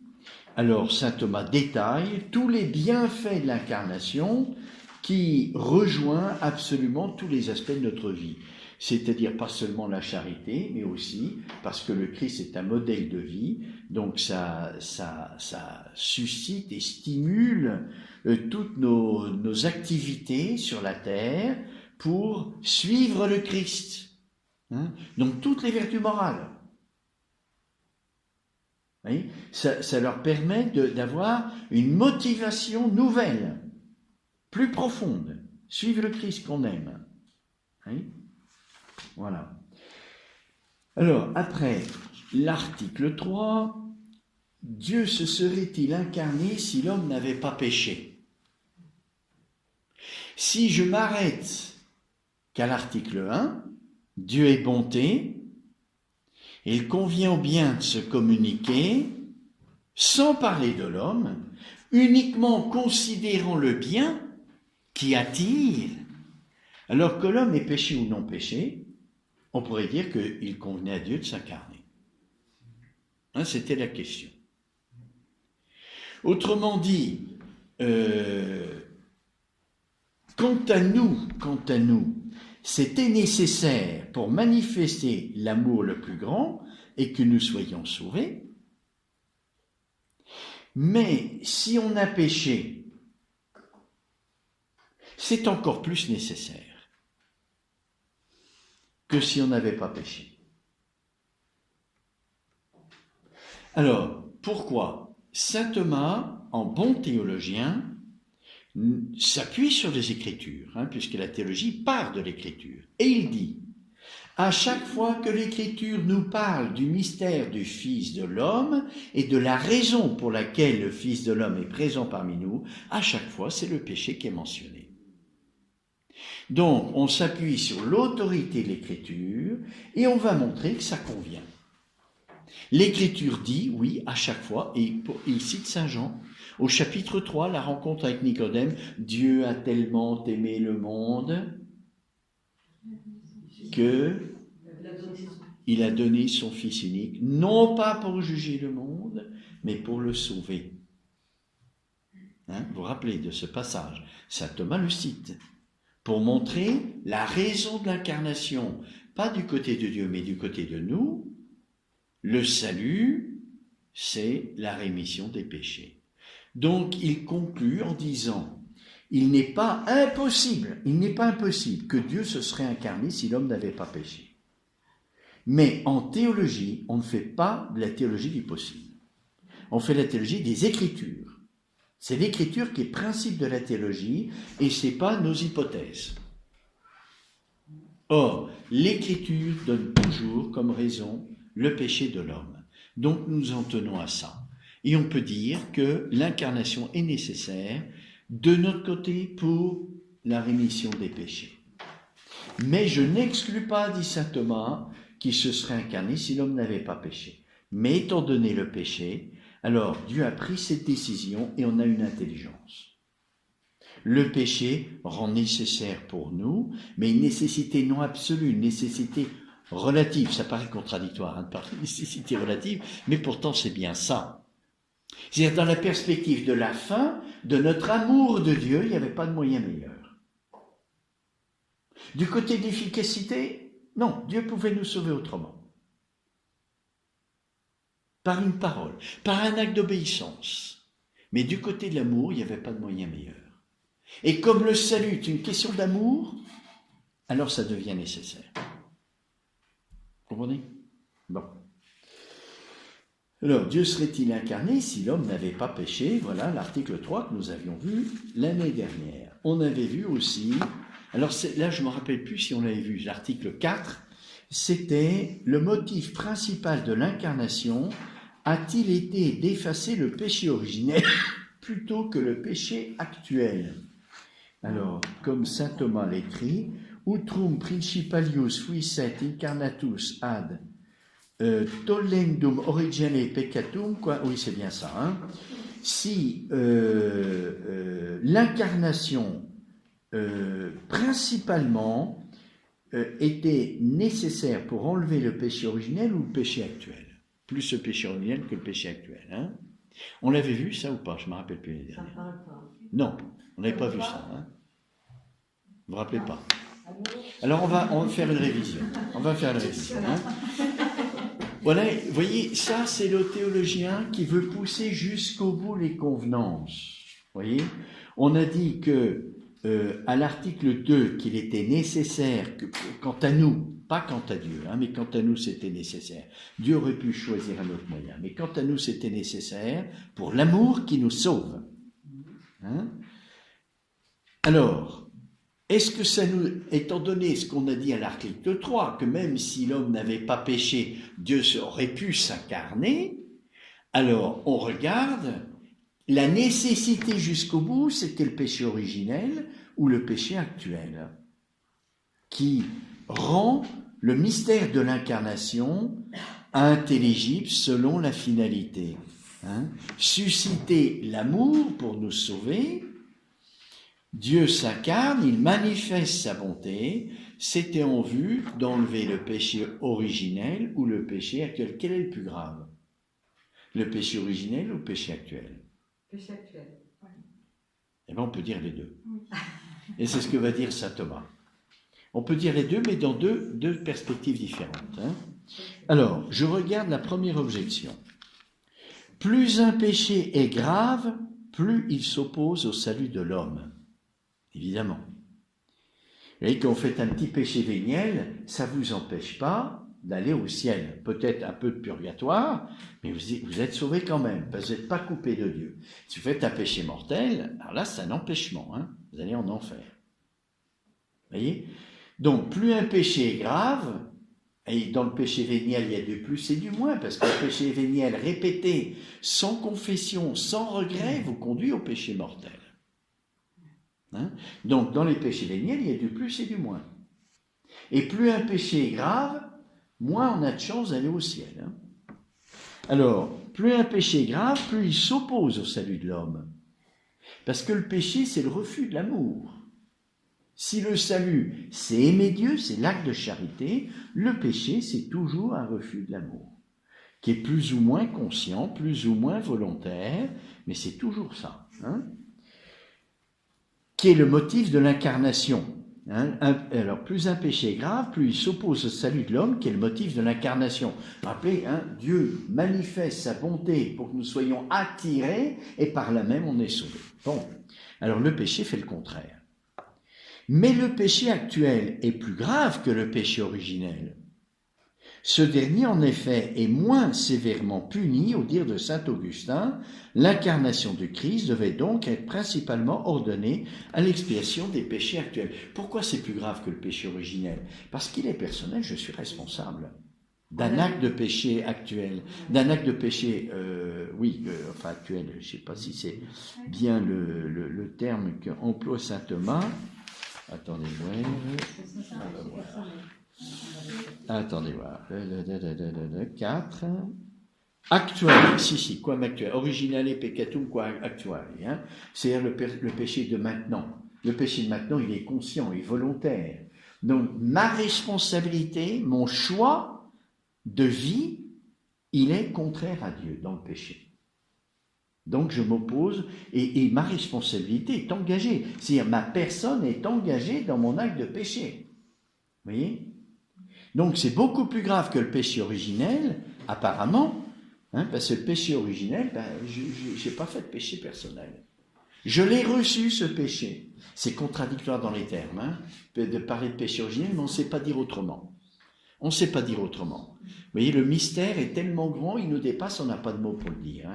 Alors saint Thomas détaille tous les bienfaits de l'incarnation qui rejoint absolument tous les aspects de notre vie. C'est-à-dire pas seulement la charité, mais aussi parce que le Christ est un modèle de vie, donc ça suscite et stimule toutes nos activités sur la terre pour suivre le Christ. Donc toutes les vertus morales. Oui, ça leur permet d'avoir une motivation nouvelle, plus profonde, suivre le Christ qu'on aime. Oui, voilà. Alors, après, l'article 3, Dieu se serait-il incarné si l'homme n'avait pas péché? Si je m'arrête qu'à l'article 1, Dieu est bonté, et il convient au bien de se communiquer, sans parler de l'homme, uniquement considérant le bien qui attire, alors que l'homme est péché ou non péché, on pourrait dire qu'il convenait à Dieu de s'incarner. C'était la question. Autrement dit, quant à nous, c'était nécessaire pour manifester l'amour le plus grand et que nous soyons sauvés. Mais si on a péché, c'est encore plus nécessaire que si on n'avait pas péché. Alors, pourquoi? Saint Thomas, en bon théologien, s'appuie sur les Écritures, puisque la théologie part de l'Écriture. Et il dit, à chaque fois que l'Écriture nous parle du mystère du Fils de l'homme et de la raison pour laquelle le Fils de l'homme est présent parmi nous, à chaque fois c'est le péché qui est mentionné. Donc on s'appuie sur l'autorité de l'Écriture et on va montrer que ça convient. L'Écriture dit, oui, à chaque fois, et il cite Saint Jean, au chapitre 3, la rencontre avec Nicodème, Dieu a tellement aimé le monde que il a donné son Fils unique, non pas pour juger le monde, mais pour le sauver. Vous vous rappelez de ce passage? Saint Thomas le cite pour montrer la raison de l'incarnation, pas du côté de Dieu, mais du côté de nous. Le salut, c'est la rémission des péchés. Donc, il conclut en disant, il n'est pas impossible que Dieu se serait incarné si l'homme n'avait pas péché. Mais en théologie, on ne fait pas de la théologie du possible. On fait la théologie des Écritures. C'est l'Écriture qui est principe de la théologie et ce n'est pas nos hypothèses. Or, l'Écriture donne toujours comme raison le péché de l'homme. Donc, nous en tenons à ça. Et on peut dire que l'incarnation est nécessaire de notre côté pour la rémission des péchés. Mais je n'exclus pas, dit saint Thomas, qu'il se serait incarné si l'homme n'avait pas péché. Mais étant donné le péché, alors Dieu a pris cette décision et on a une intelligence. Le péché rend nécessaire pour nous, mais une nécessité non absolue, une nécessité relative. Ça paraît contradictoire de parler de nécessité relative, mais pourtant c'est bien ça. C'est-à-dire dans la perspective de la fin, de notre amour de Dieu, il n'y avait pas de moyen meilleur. Du côté de l'efficacité, non, Dieu pouvait nous sauver autrement. Par une parole, par un acte d'obéissance. Mais du côté de l'amour, il n'y avait pas de moyen meilleur. Et comme le salut est une question d'amour, alors ça devient nécessaire. Vous comprenez? Bon. Alors, Dieu serait-il incarné si l'homme n'avait pas péché? Voilà l'article 3 que nous avions vu l'année dernière. On avait vu aussi, alors là je ne me rappelle plus si on l'avait vu, l'article 4, c'était le motif principal de l'incarnation, a-t-il été d'effacer le péché originel plutôt que le péché actuel? Alors, comme saint Thomas l'écrit, utrum principalius fuisset incarnatus ad tollendum origine peccatum, quoi, oui c'est bien ça, hein. Si l'incarnation principalement était nécessaire pour enlever le péché originel ou le péché actuel, plus le péché originel que le péché actuel, hein. On l'avait vu ça ou pas? Je ne me rappelle plus les dernières. Non, on n'avait pas vu ça, hein. Vous ne vous rappelez pas? Alors on va faire une révision. Hein. Voilà, vous voyez, ça c'est le théologien qui veut pousser jusqu'au bout les convenances. Vous voyez, on a dit que à l'article 2 qu'il était nécessaire, que, quant à nous, pas quant à Dieu, hein, mais quant à nous c'était nécessaire. Dieu aurait pu choisir un autre moyen, mais quant à nous c'était nécessaire pour l'amour qui nous sauve. Hein. Alors, est-ce que ça nous, étant donné ce qu'on a dit à l'article 3, que même si l'homme n'avait pas péché, Dieu aurait pu s'incarner, alors on regarde, la nécessité jusqu'au bout, c'était le péché originel ou le péché actuel, qui rend le mystère de l'incarnation intelligible selon la finalité. Hein. Susciter l'amour pour nous sauver, Dieu s'incarne, il manifeste sa bonté, c'était en vue d'enlever le péché originel ou le péché actuel. Quel est le plus grave? Le péché originel ou le péché actuel? Péché actuel. Oui. Eh bien, on peut dire les deux. Oui. Et c'est ce que va dire saint Thomas. On peut dire les deux, mais dans deux perspectives différentes. Hein. Alors, je regarde la première objection. Plus un péché est grave, plus il s'oppose au salut de l'homme. Évidemment. Vous voyez, quand vous faites un petit péché véniel, ça ne vous empêche pas d'aller au ciel. Peut-être un peu de purgatoire, mais vous êtes sauvé quand même, parce que vous n'êtes pas coupé de Dieu. Si vous faites un péché mortel, alors là, c'est un empêchement. Hein, vous allez en enfer. Vous voyez? Donc, plus un péché est grave, et dans le péché véniel, il y a du plus et du moins, parce que le péché véniel répété, sans confession, sans regret, vous conduit au péché mortel. Hein? Donc, dans les péchés véniels, il y a du plus et du moins. Et plus un péché est grave, moins on a de chance d'aller au ciel. Hein? Alors, plus un péché est grave, plus il s'oppose au salut de l'homme. Parce que le péché, c'est le refus de l'amour. Si le salut, c'est aimer Dieu, c'est l'acte de charité, le péché, c'est toujours un refus de l'amour, qui est plus ou moins conscient, plus ou moins volontaire, mais c'est toujours ça. Hein? qui est le motif de l'incarnation. Alors, plus un péché est grave, plus il s'oppose au salut de l'homme, qui est le motif de l'incarnation. Rappelez, Dieu manifeste sa bonté pour que nous soyons attirés, et par là même on est sauvés. Bon, alors le péché fait le contraire. Mais le péché actuel est plus grave que le péché originel. Ce dernier, en effet, est moins sévèrement puni, au dire de saint Augustin. L'incarnation du Christ devait donc être principalement ordonnée à l'expiation des péchés actuels. Pourquoi c'est plus grave que le péché originel? Parce qu'il est personnel, je suis responsable d'un acte de péché actuel, d'un acte de péché, actuel, je ne sais pas si c'est bien le terme qu'emploie saint Thomas. Attendez voir. 4. Actual, quam actuel. Originale peccatum qua actuale. C'est-à-dire le péché de maintenant. Le péché de maintenant, il est conscient, il est volontaire. Donc, ma responsabilité, mon choix de vie, il est contraire à Dieu dans le péché. Donc, je m'oppose et ma responsabilité est engagée. C'est-à-dire, ma personne est engagée dans mon acte de péché. Vous voyez? Donc, c'est beaucoup plus grave que le péché originel, apparemment, parce que le péché originel, je n'ai pas fait de péché personnel. Je l'ai reçu, ce péché. C'est contradictoire dans les termes, de parler de péché originel, mais on ne sait pas dire autrement. On ne sait pas dire autrement. Vous voyez, le mystère est tellement grand, il nous dépasse, on n'a pas de mots pour le dire.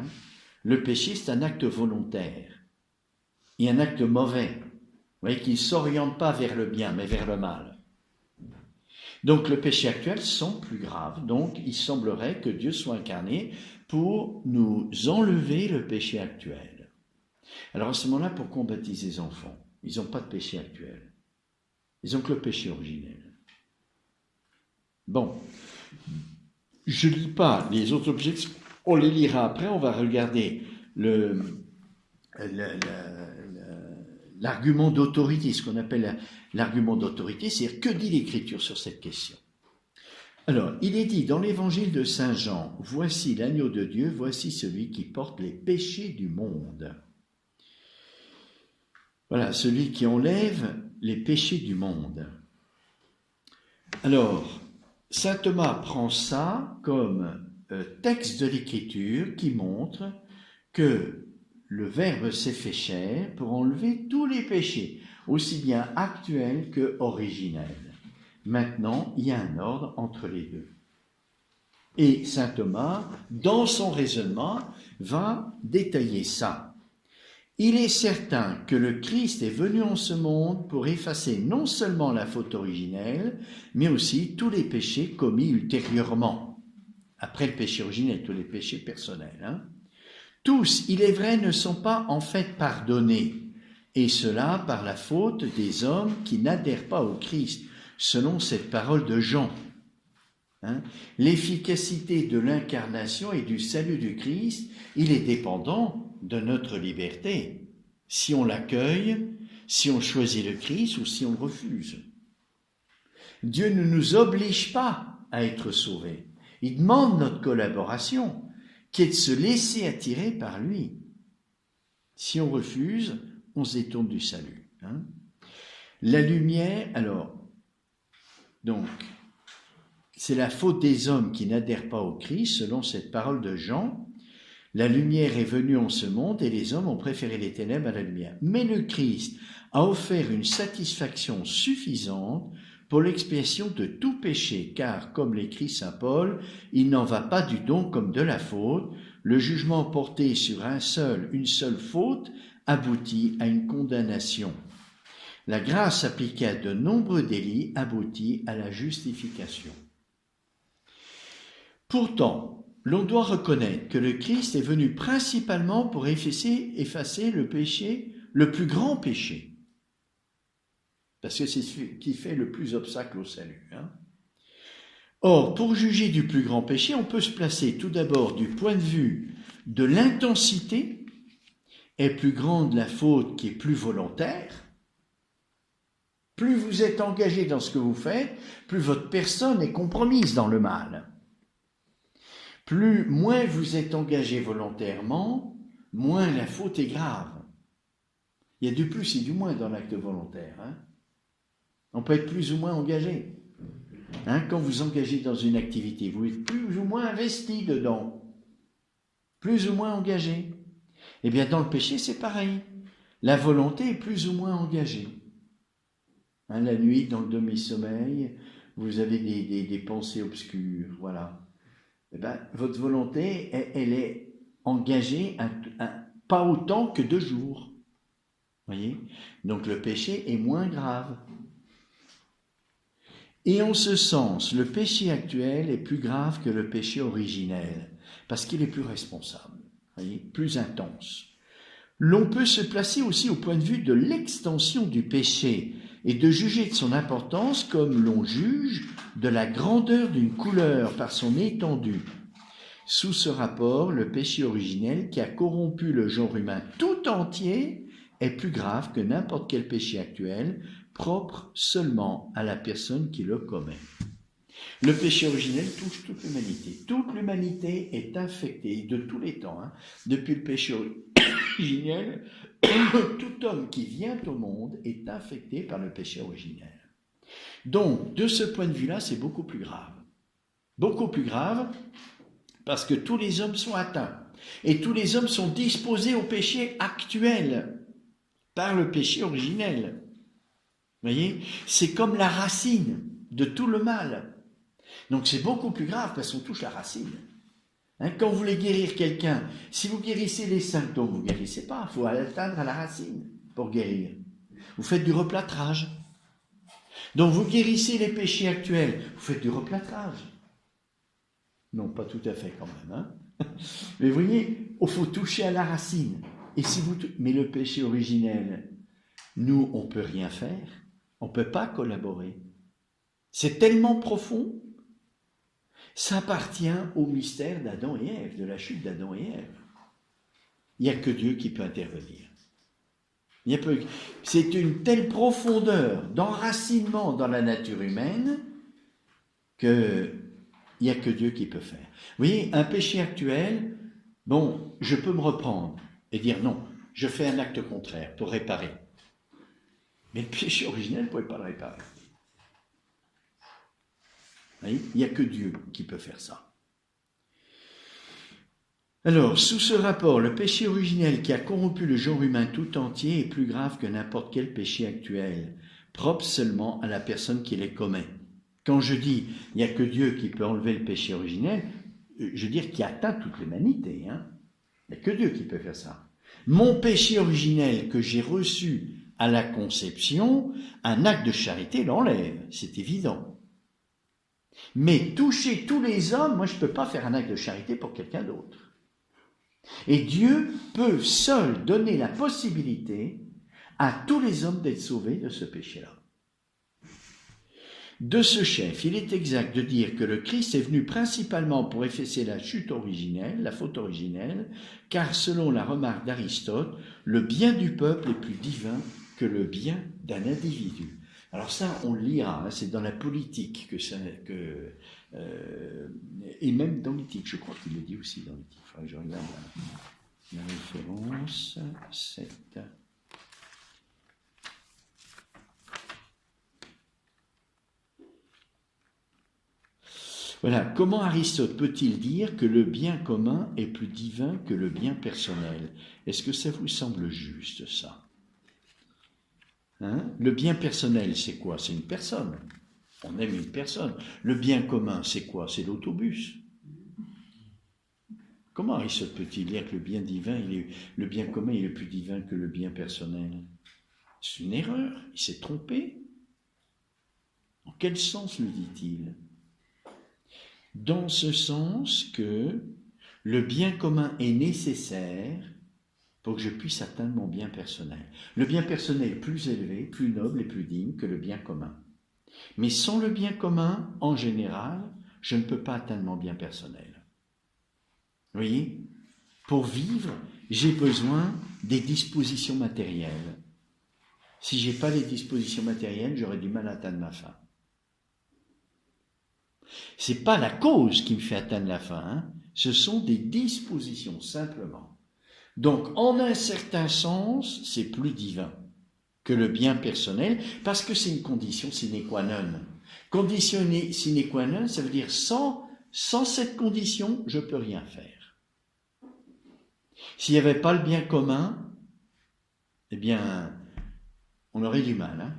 Le péché, c'est un acte volontaire et un acte mauvais, vous voyez, qui ne s'oriente pas vers le bien, mais vers le mal. Donc, le péché actuel sont plus graves. Donc, il semblerait que Dieu soit incarné pour nous enlever le péché actuel. Alors, à ce moment-là, pourquoi on baptise les enfants? Ils n'ont pas de péché actuel. Ils ont que le péché originel. Bon, je ne lis pas les autres objections. On les lira après, on va regarder l'argument d'autorité, ce qu'on appelle l'argument d'autorité, c'est-à-dire que dit l'Écriture sur cette question. Alors, il est dit dans l'évangile de Saint Jean, « Voici l'agneau de Dieu, voici celui qui porte les péchés du monde. » Voilà, celui qui enlève les péchés du monde. Alors, saint Thomas prend ça comme texte de l'Écriture qui montre que le Verbe s'est fait chair pour enlever tous les péchés, aussi bien actuels que originels. Maintenant, il y a un ordre entre les deux. Et saint Thomas, dans son raisonnement, va détailler ça. Il est certain que le Christ est venu en ce monde pour effacer non seulement la faute originelle, mais aussi tous les péchés commis ultérieurement. Après le péché originel, tous les péchés personnels. Tous, il est vrai, ne sont pas en fait pardonnés, et cela par la faute des hommes qui n'adhèrent pas au Christ, selon cette parole de Jean. L'efficacité de l'incarnation et du salut du Christ, il est dépendant de notre liberté, si on l'accueille, si on choisit le Christ ou si on le refuse. Dieu ne nous oblige pas à être sauvés. Il demande notre collaboration, qui est de se laisser attirer par lui. Si on refuse, on se détourne du salut. La lumière, donc, c'est la faute des hommes qui n'adhèrent pas au Christ, selon cette parole de Jean. La lumière est venue en ce monde et les hommes ont préféré les ténèbres à la lumière. Mais le Christ a offert une satisfaction suffisante pour l'expiation de tout péché, car, comme l'écrit saint Paul, il n'en va pas du don comme de la faute. Le jugement porté sur une seule faute aboutit à une condamnation. La grâce appliquée à de nombreux délits aboutit à la justification. Pourtant, l'on doit reconnaître que le Christ est venu principalement pour effacer le péché, le plus grand péché. Parce que c'est ce qui fait le plus obstacle au salut. Or, pour juger du plus grand péché, on peut se placer tout d'abord du point de vue de l'intensité. Est plus grande la faute qui est plus volontaire. Plus vous êtes engagé dans ce que vous faites, plus votre personne est compromise dans le mal. Moins vous êtes engagé volontairement, moins la faute est grave. Il y a du plus et du moins dans l'acte volontaire. Hein. On peut être plus ou moins engagé. Hein, quand vous engagez dans une activité, vous êtes plus ou moins investi dedans. Plus ou moins engagé. Eh bien, dans le péché, c'est pareil. La volonté est plus ou moins engagée. Hein, la nuit, dans le demi-sommeil, vous avez des pensées obscures, voilà. Eh bien, votre volonté, elle est engagée pas autant que 2 jours. Voyez ? Donc le péché est moins grave. Et en ce sens, le péché actuel est plus grave que le péché originel, parce qu'il est plus responsable, voyez, plus intense. L'on peut se placer aussi au point de vue de l'extension du péché et de juger de son importance comme l'on juge de la grandeur d'une couleur par son étendue. Sous ce rapport, le péché originel qui a corrompu le genre humain tout entier est plus grave que n'importe quel péché actuel, propre seulement à la personne qui le commet. Le péché originel touche toute l'humanité. Toute l'humanité est infectée de tous les temps. Hein. Depuis le péché originel, tout homme qui vient au monde est infecté par le péché originel. Donc, de ce point de vue-là, c'est beaucoup plus grave. Beaucoup plus grave parce que tous les hommes sont atteints. Et tous les hommes sont disposés au péché actuel par le péché originel. Vous voyez ? C'est comme la racine de tout le mal. Donc c'est beaucoup plus grave parce qu'on touche la racine. Hein, quand vous voulez guérir quelqu'un, si vous guérissez les symptômes, vous ne guérissez pas. Il faut atteindre à la racine pour guérir. Vous faites du replâtrage. Donc vous guérissez les péchés actuels, vous faites du replâtrage. Non, pas tout à fait quand même. Hein. Mais vous voyez, il faut toucher à la racine. Et si vous mais le péché originel, nous, on ne peut rien faire. On ne peut pas collaborer. C'est tellement profond. Ça appartient au mystère d'Adam et Ève, de la chute d'Adam et Ève. Il n'y a que Dieu qui peut intervenir. C'est une telle profondeur d'enracinement dans la nature humaine qu'il n'y a que Dieu qui peut faire. Vous voyez, un péché actuel, bon, je peux me reprendre et dire non, je fais un acte contraire pour réparer. Mais le péché originel ne pouvait pas le réparer. Vous voyez, il n'y a que Dieu qui peut faire ça. Alors, sous ce rapport, le péché originel qui a corrompu le genre humain tout entier est plus grave que n'importe quel péché actuel, propre seulement à la personne qui les commet. Quand je dis « il n'y a que Dieu qui peut enlever le péché originel », je veux dire qu'il atteint toute l'humanité. Hein. Il n'y a que Dieu qui peut faire ça. Mon péché originel que j'ai reçu à la conception, un acte de charité l'enlève, c'est évident. Mais toucher tous les hommes, moi je ne peux pas faire un acte de charité pour quelqu'un d'autre. Et Dieu peut seul donner la possibilité à tous les hommes d'être sauvés de ce péché-là. De ce chef, il est exact de dire que le Christ est venu principalement pour effacer la chute originelle, la faute originelle, car selon la remarque d'Aristote, le bien du peuple est plus divin que le bien d'un individu. Alors ça, on le lira, hein, c'est dans la politique et même dans l'éthique, je crois qu'il le dit aussi dans l'éthique. Il faudrait que je regarde la référence, 7. Voilà, comment Aristote peut-il dire que le bien commun est plus divin que le bien personnel ? Est-ce que ça vous semble juste, ça ? Hein ? Le bien personnel, c'est quoi ? C'est une personne. On aime une personne. Le bien commun, c'est quoi ? C'est l'autobus. Comment Aristote peut-il dire que le bien divin, le bien commun, il est plus divin que le bien personnel ? C'est une erreur. Il s'est trompé. En quel sens le dit-il ? Dans ce sens que le bien commun est nécessaire pour que je puisse atteindre mon bien personnel. Le bien personnel est plus élevé, plus noble et plus digne que le bien commun. Mais sans le bien commun, en général, je ne peux pas atteindre mon bien personnel. Vous voyez ? Pour vivre, j'ai besoin des dispositions matérielles. Si je n'ai pas les dispositions matérielles, j'aurai du mal à atteindre ma fin. Ce n'est pas la cause qui me fait atteindre la fin, hein. Ce sont des dispositions, simplement. Donc, en un certain sens, c'est plus divin que le bien personnel, parce que c'est une condition sine qua non. Condition sine qua non, ça veut dire sans cette condition, je ne peux rien faire. S'il n'y avait pas le bien commun, eh bien, on aurait du mal, hein?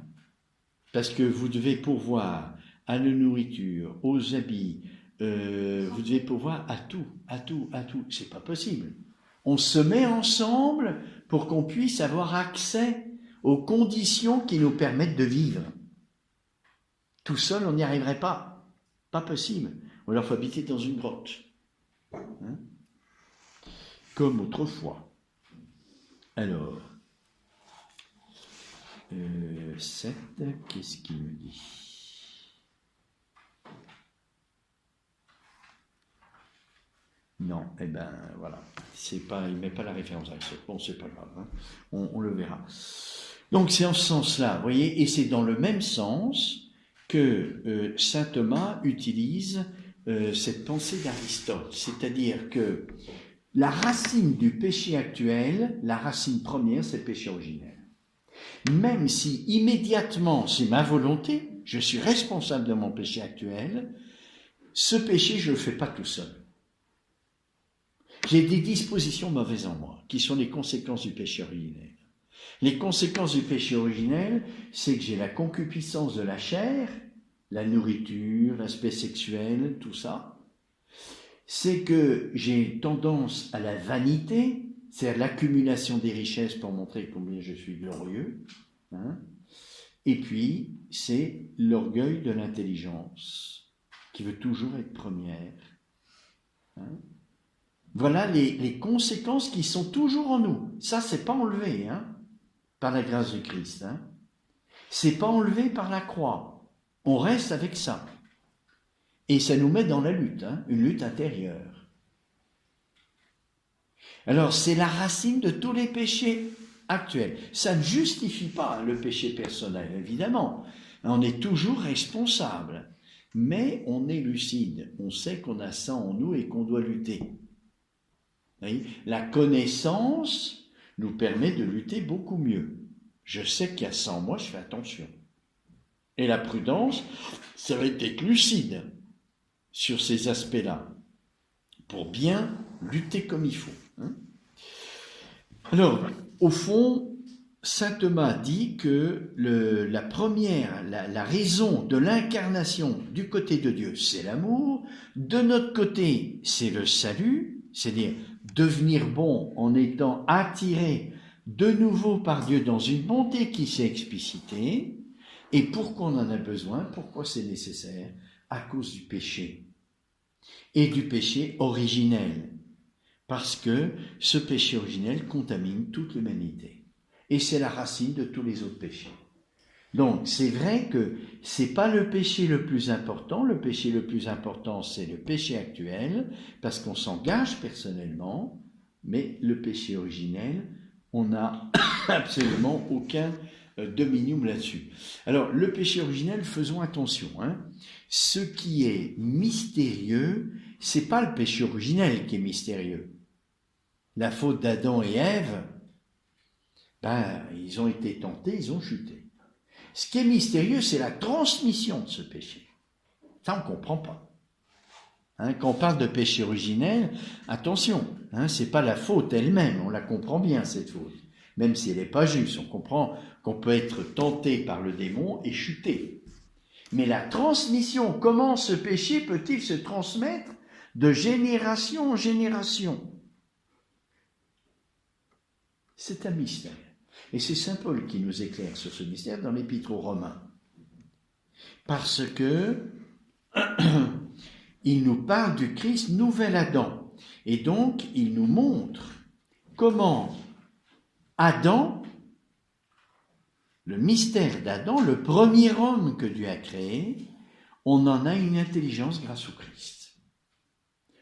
Parce que vous devez pourvoir à la nourriture, aux habits, vous devez pourvoir à tout. C'est pas possible. On se met ensemble pour qu'on puisse avoir accès aux conditions qui nous permettent de vivre. Tout seul, on n'y arriverait pas. Pas possible. Ou alors, il faut habiter dans une grotte. Hein? Comme autrefois. Alors, 7, qu'est-ce qu'il me dit? Non, eh ben voilà, c'est pas, il met pas la référence à ça. Bon, c'est pas grave, hein. On le verra. Donc c'est en ce sens-là, vous voyez, et c'est dans le même sens que saint Thomas utilise cette pensée d'Aristote, c'est-à-dire que la racine du péché actuel, la racine première, c'est le péché originel. Même si immédiatement c'est ma volonté, je suis responsable de mon péché actuel, ce péché je ne le fais pas tout seul. J'ai des dispositions mauvaises en moi, qui sont les conséquences du péché originel. Les conséquences du péché originel, c'est que j'ai la concupiscence de la chair, la nourriture, l'aspect sexuel, tout ça. C'est que j'ai tendance à la vanité, c'est-à-dire l'accumulation des richesses pour montrer combien je suis glorieux. Hein. Et puis, c'est l'orgueil de l'intelligence, qui veut toujours être première. Hein. Voilà les conséquences qui sont toujours en nous. Ça, c'est pas enlevé, hein, par la grâce du Christ. Hein. C'est pas enlevé par la croix. On reste avec ça. Et ça nous met dans la lutte, hein, une lutte intérieure. Alors, c'est la racine de tous les péchés actuels. Ça ne justifie pas le péché personnel, évidemment. On est toujours responsable. Mais on est lucide. On sait qu'on a ça en nous et qu'on doit lutter. La connaissance nous permet de lutter beaucoup mieux. Je sais qu'il y a ça en moi, je fais attention. Et la prudence, ça va être lucide sur ces aspects-là, pour bien lutter comme il faut. Hein. Alors, au fond, saint Thomas dit que la raison de l'incarnation du côté de Dieu, c'est l'amour. De notre côté, c'est le salut, c'est-à-dire devenir bon en étant attiré de nouveau par Dieu dans une bonté qui s'est explicitée. Et pourquoi on en a besoin? Pourquoi c'est nécessaire? À cause du péché. Et du péché originel. Parce que ce péché originel contamine toute l'humanité. Et c'est la racine de tous les autres péchés. Donc, c'est vrai que c'est pas le péché le plus important. Le péché le plus important, c'est le péché actuel, parce qu'on s'engage personnellement, mais le péché originel, on n'a absolument aucun dominium là-dessus. Alors, le péché originel, faisons attention, hein. Ce qui est mystérieux, c'est pas le péché originel qui est mystérieux. La faute d'Adam et Ève, ils ont été tentés, ils ont chuté. Ce qui est mystérieux, c'est la transmission de ce péché. Ça, on ne comprend pas. Hein, quand on parle de péché originel, attention, hein, c'est pas la faute elle-même, on la comprend bien, cette faute. Même si elle n'est pas juste, on comprend qu'on peut être tenté par le démon et chuter. Mais la transmission, comment ce péché peut-il se transmettre de génération en génération? C'est un mystère. Et c'est saint Paul qui nous éclaire sur ce mystère dans l'Épître aux Romains. Parce que il nous parle du Christ nouvel Adam. Et donc, il nous montre comment Adam, le mystère d'Adam, le premier homme que Dieu a créé, on en a une intelligence grâce au Christ.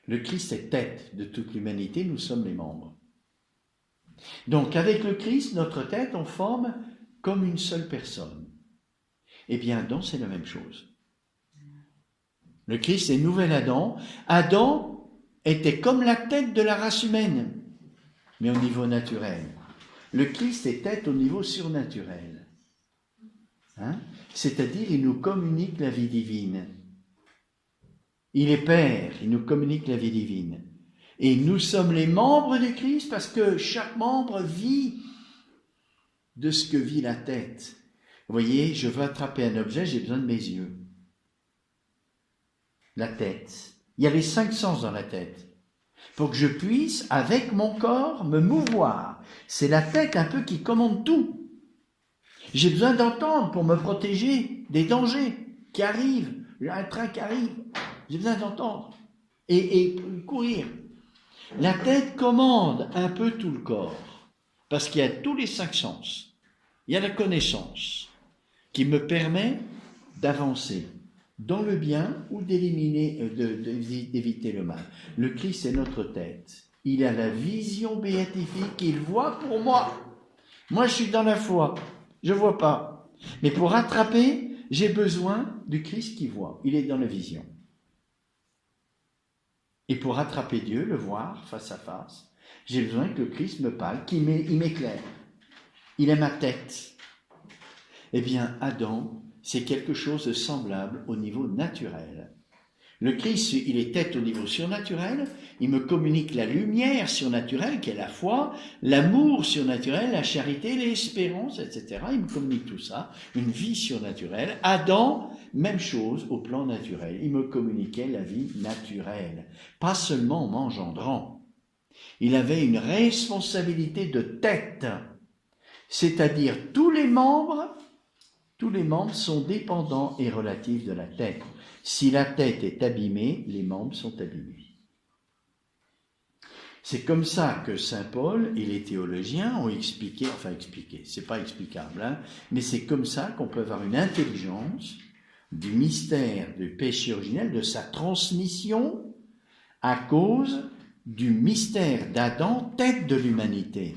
Le Christ est tête de toute l'humanité, nous sommes les membres. Donc, avec le Christ, notre tête, on forme comme une seule personne. Eh bien, Adam, c'est la même chose. Le Christ est nouvel Adam. Adam était comme la tête de la race humaine. mais au niveau naturel. Le Christ est tête au niveau surnaturel. Hein? C'est-à-dire, il nous communique la vie divine. Il est Père, il nous communique la vie divine. Et nous sommes les membres du Christ parce que chaque membre vit de ce que vit la tête. Vous voyez, je veux attraper un objet, j'ai besoin de mes yeux. La tête. Il y a les 5 sens dans la tête. Pour que je puisse, avec mon corps, me mouvoir. C'est la tête un peu qui commande tout. J'ai besoin d'entendre pour me protéger des dangers qui arrivent. Il y a un train qui arrive. J'ai besoin d'entendre et courir. La tête commande un peu tout le corps. Parce qu'il y a tous les 5 sens. Il y a la connaissance qui me permet d'avancer dans le bien ou d'éliminer, d'éviter le mal. Le Christ est notre tête. Il a la vision béatifique, il voit pour moi. Moi, je suis dans la foi, je ne vois pas. Mais pour attraper, j'ai besoin du Christ qui voit. Il est dans la vision. Et pour attraper Dieu, le voir face à face, j'ai besoin que le Christ me parle, qu'il m'éclaire. Il est ma tête. Eh bien, Adam, c'est quelque chose de semblable au niveau naturel. Le Christ, il est tête au niveau surnaturel, il me communique la lumière surnaturelle, qui est la foi, l'amour surnaturel, la charité, l'espérance, etc. Il me communique tout ça, une vie surnaturelle. Adam, même chose au plan naturel, il me communiquait la vie naturelle, pas seulement en m'engendrant. Il avait une responsabilité de tête, c'est-à-dire tous les membres sont dépendants et relatifs de la tête. Si la tête est abîmée, les membres sont abîmés. C'est comme ça que saint Paul et les théologiens ont expliqué, c'est pas explicable, hein, mais c'est comme ça qu'on peut avoir une intelligence du mystère du péché originel, de sa transmission à cause du mystère d'Adam, tête de l'humanité.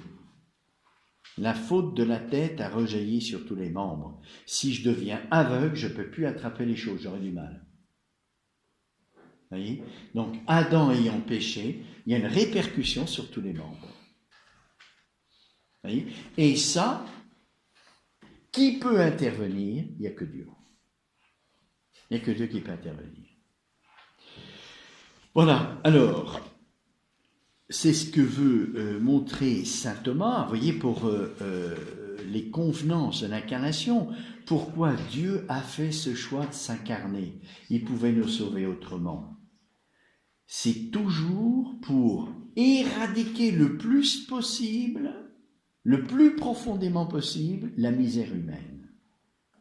La faute de la tête a rejailli sur tous les membres. Si je deviens aveugle, je ne peux plus attraper les choses, j'aurai du mal. Vous voyez ? Donc, Adam ayant péché, il y a une répercussion sur tous les membres. Vous voyez ? Et ça, qui peut intervenir ? Il n'y a que Dieu. Il n'y a que Dieu qui peut intervenir. Voilà, alors, c'est ce que veut montrer saint Thomas, vous voyez, pour les convenances de l'incarnation. Pourquoi Dieu a fait ce choix de s'incarner ? Il pouvait nous sauver autrement. C'est toujours pour éradiquer le plus possible, le plus profondément possible, la misère humaine,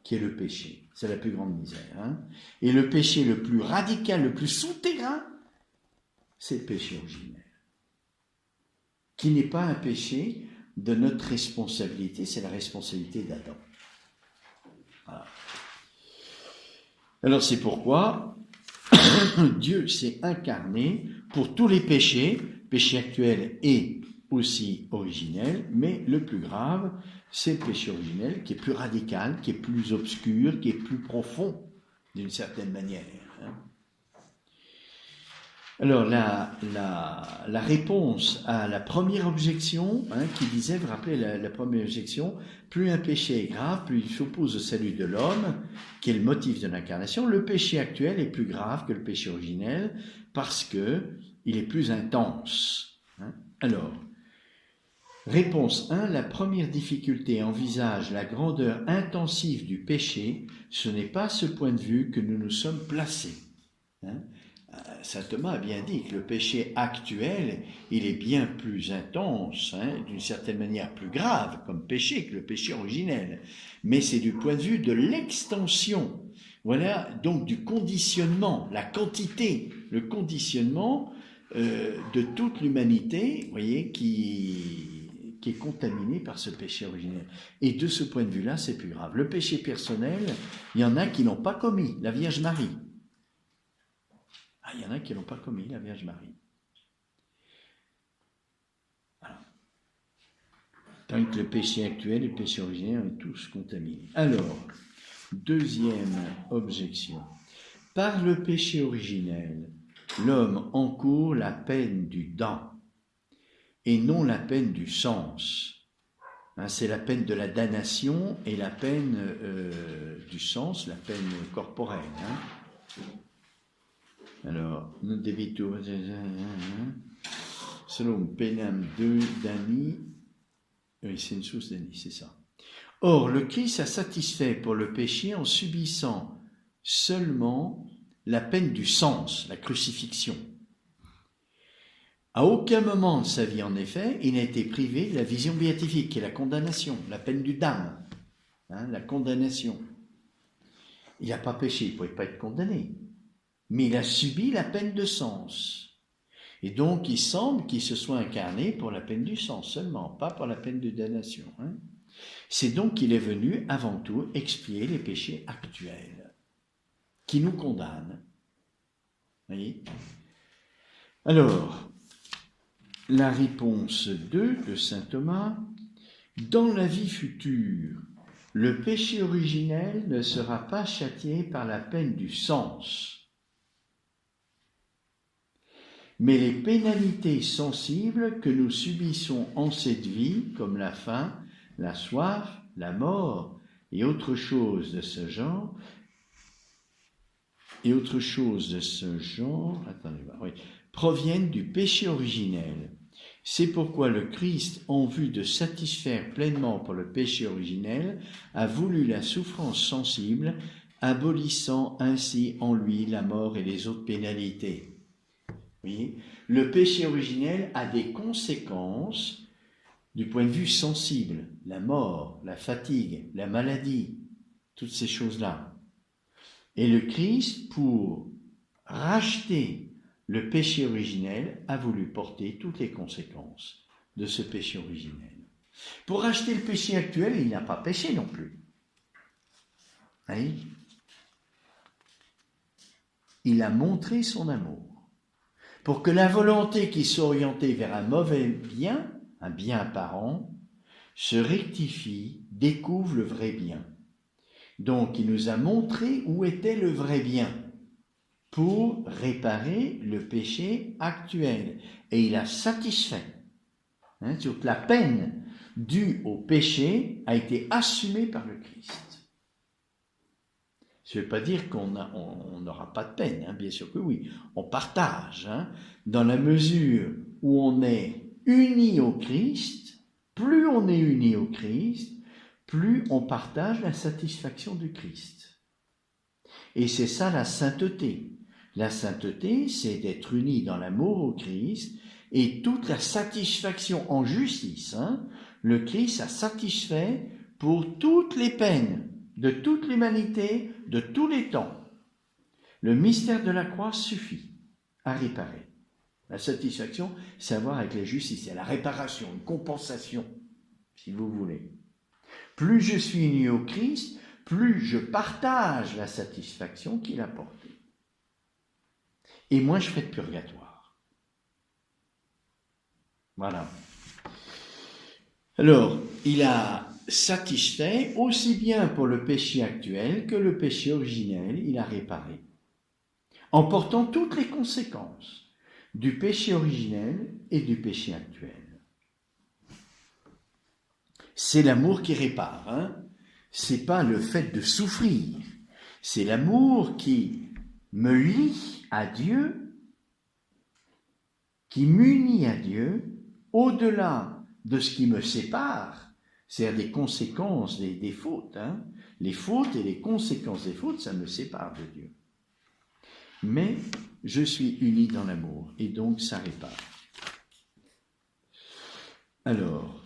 qui est le péché. C'est la plus grande misère. Hein ? Et le péché le plus radical, le plus souterrain, c'est le péché originel. Qui n'est pas un péché de notre responsabilité, c'est la responsabilité d'Adam. Voilà. Alors c'est pourquoi Dieu s'est incarné pour tous les péchés actuels et aussi originels, mais le plus grave, c'est le péché originel qui est plus radical, qui est plus obscur, qui est plus profond d'une certaine manière. Hein. Alors, la réponse à la première objection, hein, qui disait, vous vous rappelez la première objection, plus un péché est grave, plus il s'oppose au salut de l'homme, qui est le motif de l'incarnation. Le péché actuel est plus grave que le péché originel, parce que il est plus intense. Hein. Alors, réponse 1, la première difficulté envisage la grandeur intensive du péché. Ce n'est pas à ce point de vue que nous nous sommes placés. Hein. Saint Thomas a bien dit que le péché actuel, il est bien plus intense, hein, d'une certaine manière plus grave comme péché que le péché originel. Mais c'est du point de vue de l'extension, voilà, donc du conditionnement, la quantité, le conditionnement de toute l'humanité, vous voyez, qui est contaminée par ce péché originel. Et de ce point de vue-là, c'est plus grave. Le péché personnel, il y en a qui n'ont pas commis, la Vierge Marie. Il y en a qui n'ont pas commis, la Vierge Marie. Voilà. Tant que le péché actuel et le péché originel, on est tous contaminés. Alors, deuxième objection. Par le péché originel, l'homme encourt la peine du damn. et non la peine du sens. C'est la peine de la damnation et la peine du sens, la peine corporelle. Alors, nous débitons selon penam 2 d'Annie, oui, c'est une source d'Annie, c'est ça. Or, le Christ a satisfait pour le péché en subissant seulement la peine du sens, la crucifixion. À aucun moment de sa vie, en effet, il n'a été privé de la vision béatifique, qui est la condamnation, la peine du damn, la condamnation. Il n'a pas péché, il ne pouvait pas être condamné, mais il a subi la peine de sens. Et donc, il semble qu'il se soit incarné pour la peine du sens seulement, pas pour la peine de damnation. C'est donc qu'il est venu, avant tout, expier les péchés actuels, qui nous condamnent. Voyez ? Alors, la réponse 2 de saint Thomas, dans la vie future, le péché originel ne sera pas châtié par la peine du sens, mais les pénalités sensibles que nous subissons en cette vie, comme la faim, la soif, la mort et autre chose de ce genre, proviennent du péché originel. C'est pourquoi le Christ, en vue de satisfaire pleinement pour le péché originel, a voulu la souffrance sensible, abolissant ainsi en lui la mort et les autres pénalités. Vous voyez ? Le péché originel a des conséquences du point de vue sensible, la mort, la fatigue, la maladie, toutes ces choses-là. Et le Christ, pour racheter le péché originel, a voulu porter toutes les conséquences de ce péché originel. Pour racheter le péché actuel, il n'a pas péché non plus. Oui. Il a montré son amour. Pour que la volonté qui s'orientait vers un mauvais bien, un bien apparent, se rectifie, découvre le vrai bien. Donc, il nous a montré où était le vrai bien pour réparer le péché actuel. Et il a satisfait. Toute la peine due au péché a été assumée par le Christ. Ça ne veut pas dire qu'on n'aura pas de peine, bien sûr que oui. On partage, dans la mesure où on est uni au Christ, plus on est uni au Christ, plus on partage la satisfaction du Christ. Et c'est ça la sainteté. La sainteté, c'est d'être uni dans l'amour au Christ et toute la satisfaction en justice. Le Christ a satisfait pour toutes les peines de toute l'humanité, de tous les temps. Le mystère de la croix suffit à réparer. La satisfaction, c'est à voir avec la justice, c'est la réparation, une compensation, si vous voulez. Plus je suis uni au Christ, plus je partage la satisfaction qu'il a portée. Et moins je fais de purgatoire. Voilà. Alors, il a satisfait aussi bien pour le péché actuel que le péché originel, il a réparé. En portant toutes les conséquences du péché originel et du péché actuel. C'est l'amour qui répare, C'est pas le fait de souffrir. C'est l'amour qui me lie à Dieu, qui m'unit à Dieu, au-delà de ce qui me sépare, c'est-à-dire des conséquences des fautes. Les fautes et les conséquences des fautes, ça me sépare de Dieu. Mais je suis uni dans l'amour, et donc ça répare. Alors,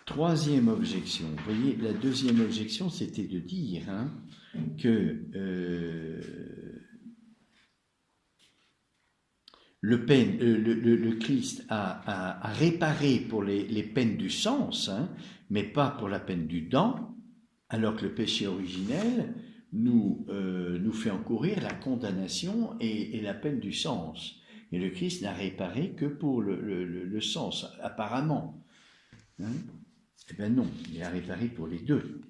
troisième objection. Vous voyez, la deuxième objection, c'était de dire que le Christ a réparé pour les peines du sens, mais pas pour la peine du dent, alors que le péché originel nous fait encourir la condamnation et la peine du sens. Et le Christ n'a réparé que pour le sens, apparemment. Eh bien non, il a réparé pour les deux.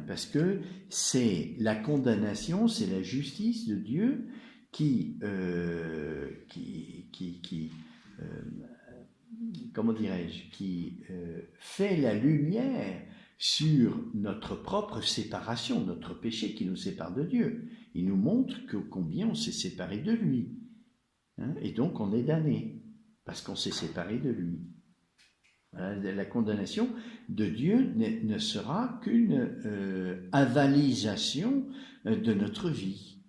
Parce que c'est la condamnation, c'est la justice de Dieu qui comment dirais-je, qui fait la lumière sur notre propre séparation, notre péché qui nous sépare de Dieu. Il nous montre combien on s'est séparé de lui. Hein, et donc on est damné, parce qu'on s'est séparé de lui. Voilà, la condamnation de Dieu ne sera qu'une avalisation de notre vie.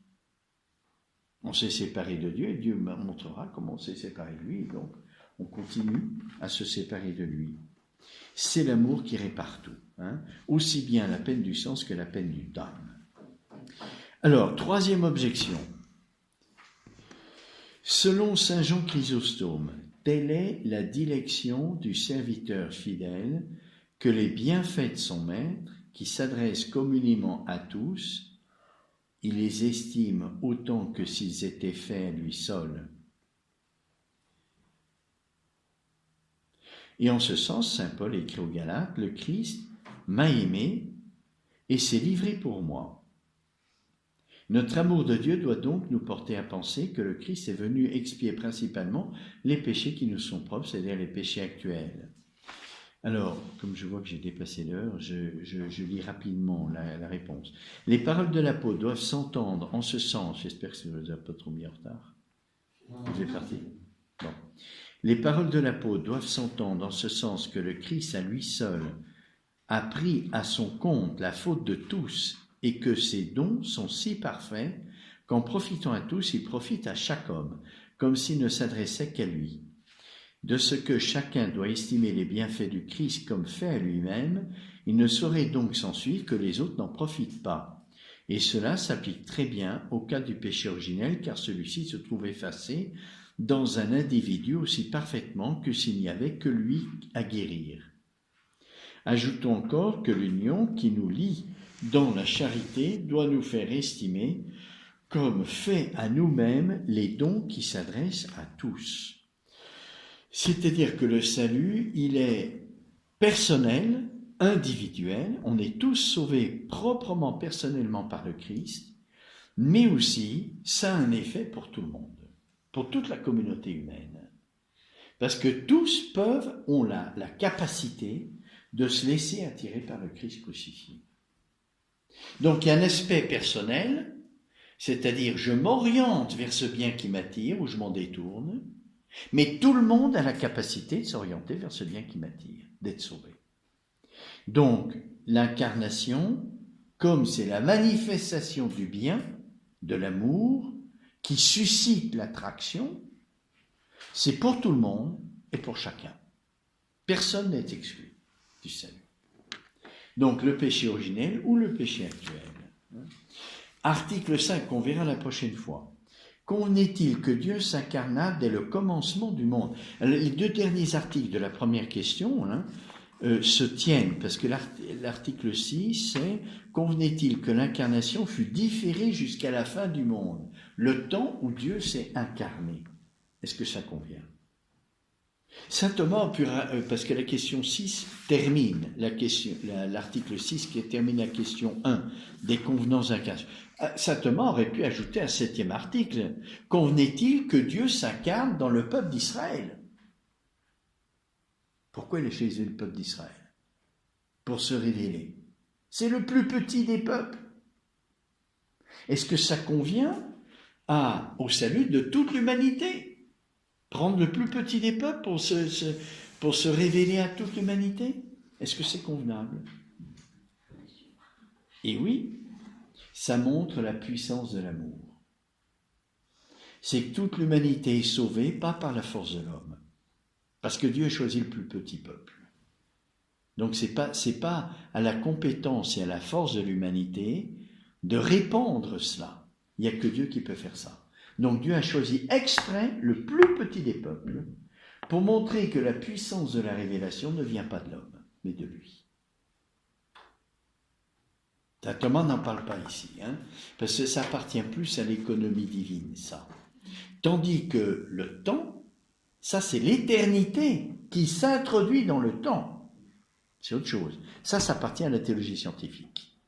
On s'est séparé de Dieu et Dieu montrera comment on s'est séparé de lui. Donc on continue à se séparer de lui. C'est l'amour qui répare tout, hein, aussi bien la peine du sens que la peine du temps. Alors, troisième objection. Selon saint Jean Chrysostome, telle est la dilection du serviteur fidèle que les bienfaits de son maître, qui s'adressent communément à tous, il les estime autant que s'ils étaient faits à lui seul. Et en ce sens, saint Paul écrit aux Galates, le Christ m'a aimé et s'est livré pour moi. Notre amour de Dieu doit donc nous porter à penser que le Christ est venu expier principalement les péchés qui nous sont propres, c'est-à-dire les péchés actuels. Alors, comme je vois que j'ai dépassé l'heure, je lis rapidement la réponse. Les paroles de l'apôtre doivent s'entendre en ce sens. J'espère que je ne vous ai pas trop mis en retard. Vous êtes parti. Bon. Les paroles de l'apôtre doivent s'entendre en ce sens que le Christ à lui seul a pris à son compte la faute de tous et que ses dons sont si parfaits qu'en profitant à tous, il profite à chaque homme, comme s'il ne s'adressait qu'à lui. De ce que chacun doit estimer les bienfaits du Christ comme faits à lui-même, il ne saurait donc s'ensuivre que les autres n'en profitent pas. Et cela s'applique très bien au cas du péché originel, car celui-ci se trouve effacé dans un individu aussi parfaitement que s'il n'y avait que lui à guérir. Ajoutons encore que l'union qui nous lie dans la charité doit nous faire estimer comme fait à nous-mêmes les dons qui s'adressent à tous. C'est-à-dire que le salut, il est personnel, individuel, on est tous sauvés proprement, personnellement par le Christ, mais aussi ça a un effet pour tout le monde, pour toute la communauté humaine. Parce que tous ont la capacité de se laisser attirer par le Christ crucifié. Donc il y a un aspect personnel, c'est-à-dire je m'oriente vers ce bien qui m'attire ou je m'en détourne, mais tout le monde a la capacité de s'orienter vers ce bien qui m'attire, d'être sauvé. Donc l'incarnation, comme c'est la manifestation du bien, de l'amour, qui suscite l'attraction, c'est pour tout le monde et pour chacun. Personne n'est exclu du salut. Donc le péché originel ou le péché actuel. Article 5, qu'on verra la prochaine fois. Convenait-il que Dieu s'incarna dès le commencement du monde? Les deux derniers articles de la première question se tiennent, parce que l'article 6, c'est « Convenait-il que l'incarnation fût différée jusqu'à la fin du monde, le temps où Dieu s'est incarné ?» Est-ce que ça convient? Saint Thomas, parce que la question 6 termine l'article 6 qui termine la question 1 des convenances d'incarnation. Saint Thomas aurait pu ajouter un 7e article. Convenait-il que Dieu s'incarne dans le peuple d'Israël? Pourquoi il a choisi le peuple d'Israël? Pour se révéler. C'est le plus petit des peuples. Est-ce que ça convient au salut de toute l'humanité? Prendre le plus petit des peuples pour se révéler à toute l'humanité? Est-ce que c'est convenable? Et oui, ça montre la puissance de l'amour. C'est que toute l'humanité est sauvée, pas par la force de l'homme, parce que Dieu a choisi le plus petit peuple. Donc c'est pas à la compétence et à la force de l'humanité de répandre cela. Il n'y a que Dieu qui peut faire ça. Donc Dieu a choisi exprès le plus petit des peuples pour montrer que la puissance de la révélation ne vient pas de l'homme, mais de lui. Saint Thomas n'en parle pas ici, parce que ça appartient plus à l'économie divine, ça. Tandis que le temps, ça c'est l'éternité qui s'introduit dans le temps. C'est autre chose. Ça appartient à la théologie scientifique.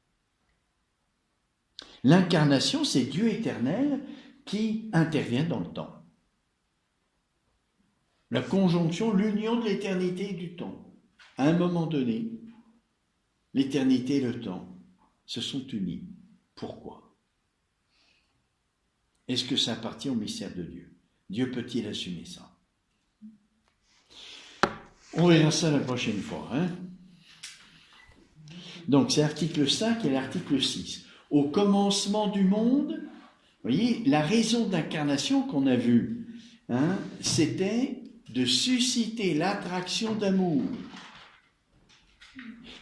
L'incarnation, c'est Dieu éternel qui intervient dans le temps. La conjonction, l'union de l'éternité et du temps. À un moment donné, l'éternité et le temps se sont unis. Pourquoi? Est-ce que ça appartient au mystère de Dieu? Dieu peut-il assumer ça? On verra ça la prochaine fois. Donc, c'est l'article 5 et l'article 6. Au commencement du monde, vous voyez, la raison d'incarnation qu'on a vue, c'était de susciter l'attraction d'amour.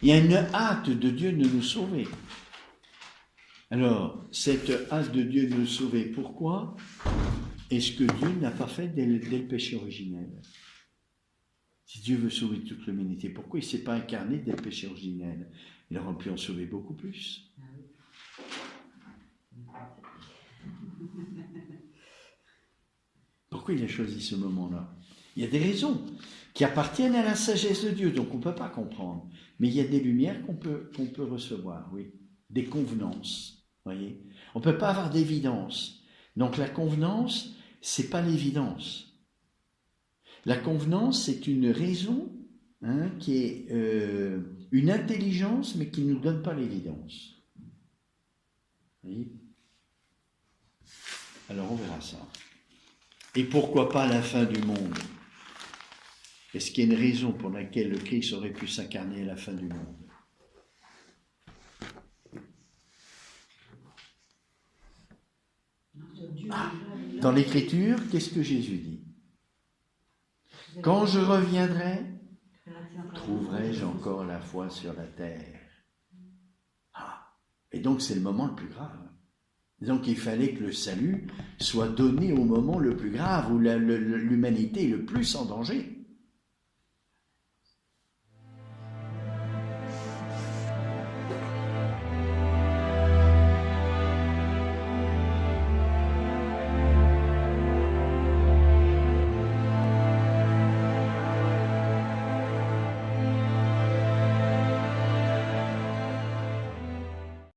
Il y a une hâte de Dieu de nous sauver. Alors, cette hâte de Dieu de nous sauver, pourquoi est-ce que Dieu n'a pas fait dès le péché originel? Si Dieu veut sauver toute l'humanité, pourquoi il ne s'est pas incarné dès le péché originel? Il aurait pu en sauver beaucoup plus. Pourquoi il a choisi ce moment-là? Il y a des raisons qui appartiennent à la sagesse de Dieu, donc on ne peut pas comprendre. Mais il y a des lumières qu'on peut recevoir, oui. Des convenances, voyez. On ne peut pas avoir d'évidence. Donc la convenance, ce n'est pas l'évidence. La convenance, c'est une raison qui est une intelligence, mais qui ne nous donne pas l'évidence. Voyez? Alors on verra ça. Et pourquoi pas la fin du monde? Est-ce qu'il y a une raison pour laquelle le Christ aurait pu s'incarner à la fin du monde? Dans l'Écriture, qu'est-ce que Jésus dit? Quand je reviendrai, trouverai-je encore la foi sur la terre? Et donc c'est le moment le plus grave. Donc il fallait que le salut soit donné au moment le plus grave, où l'humanité est le plus en danger.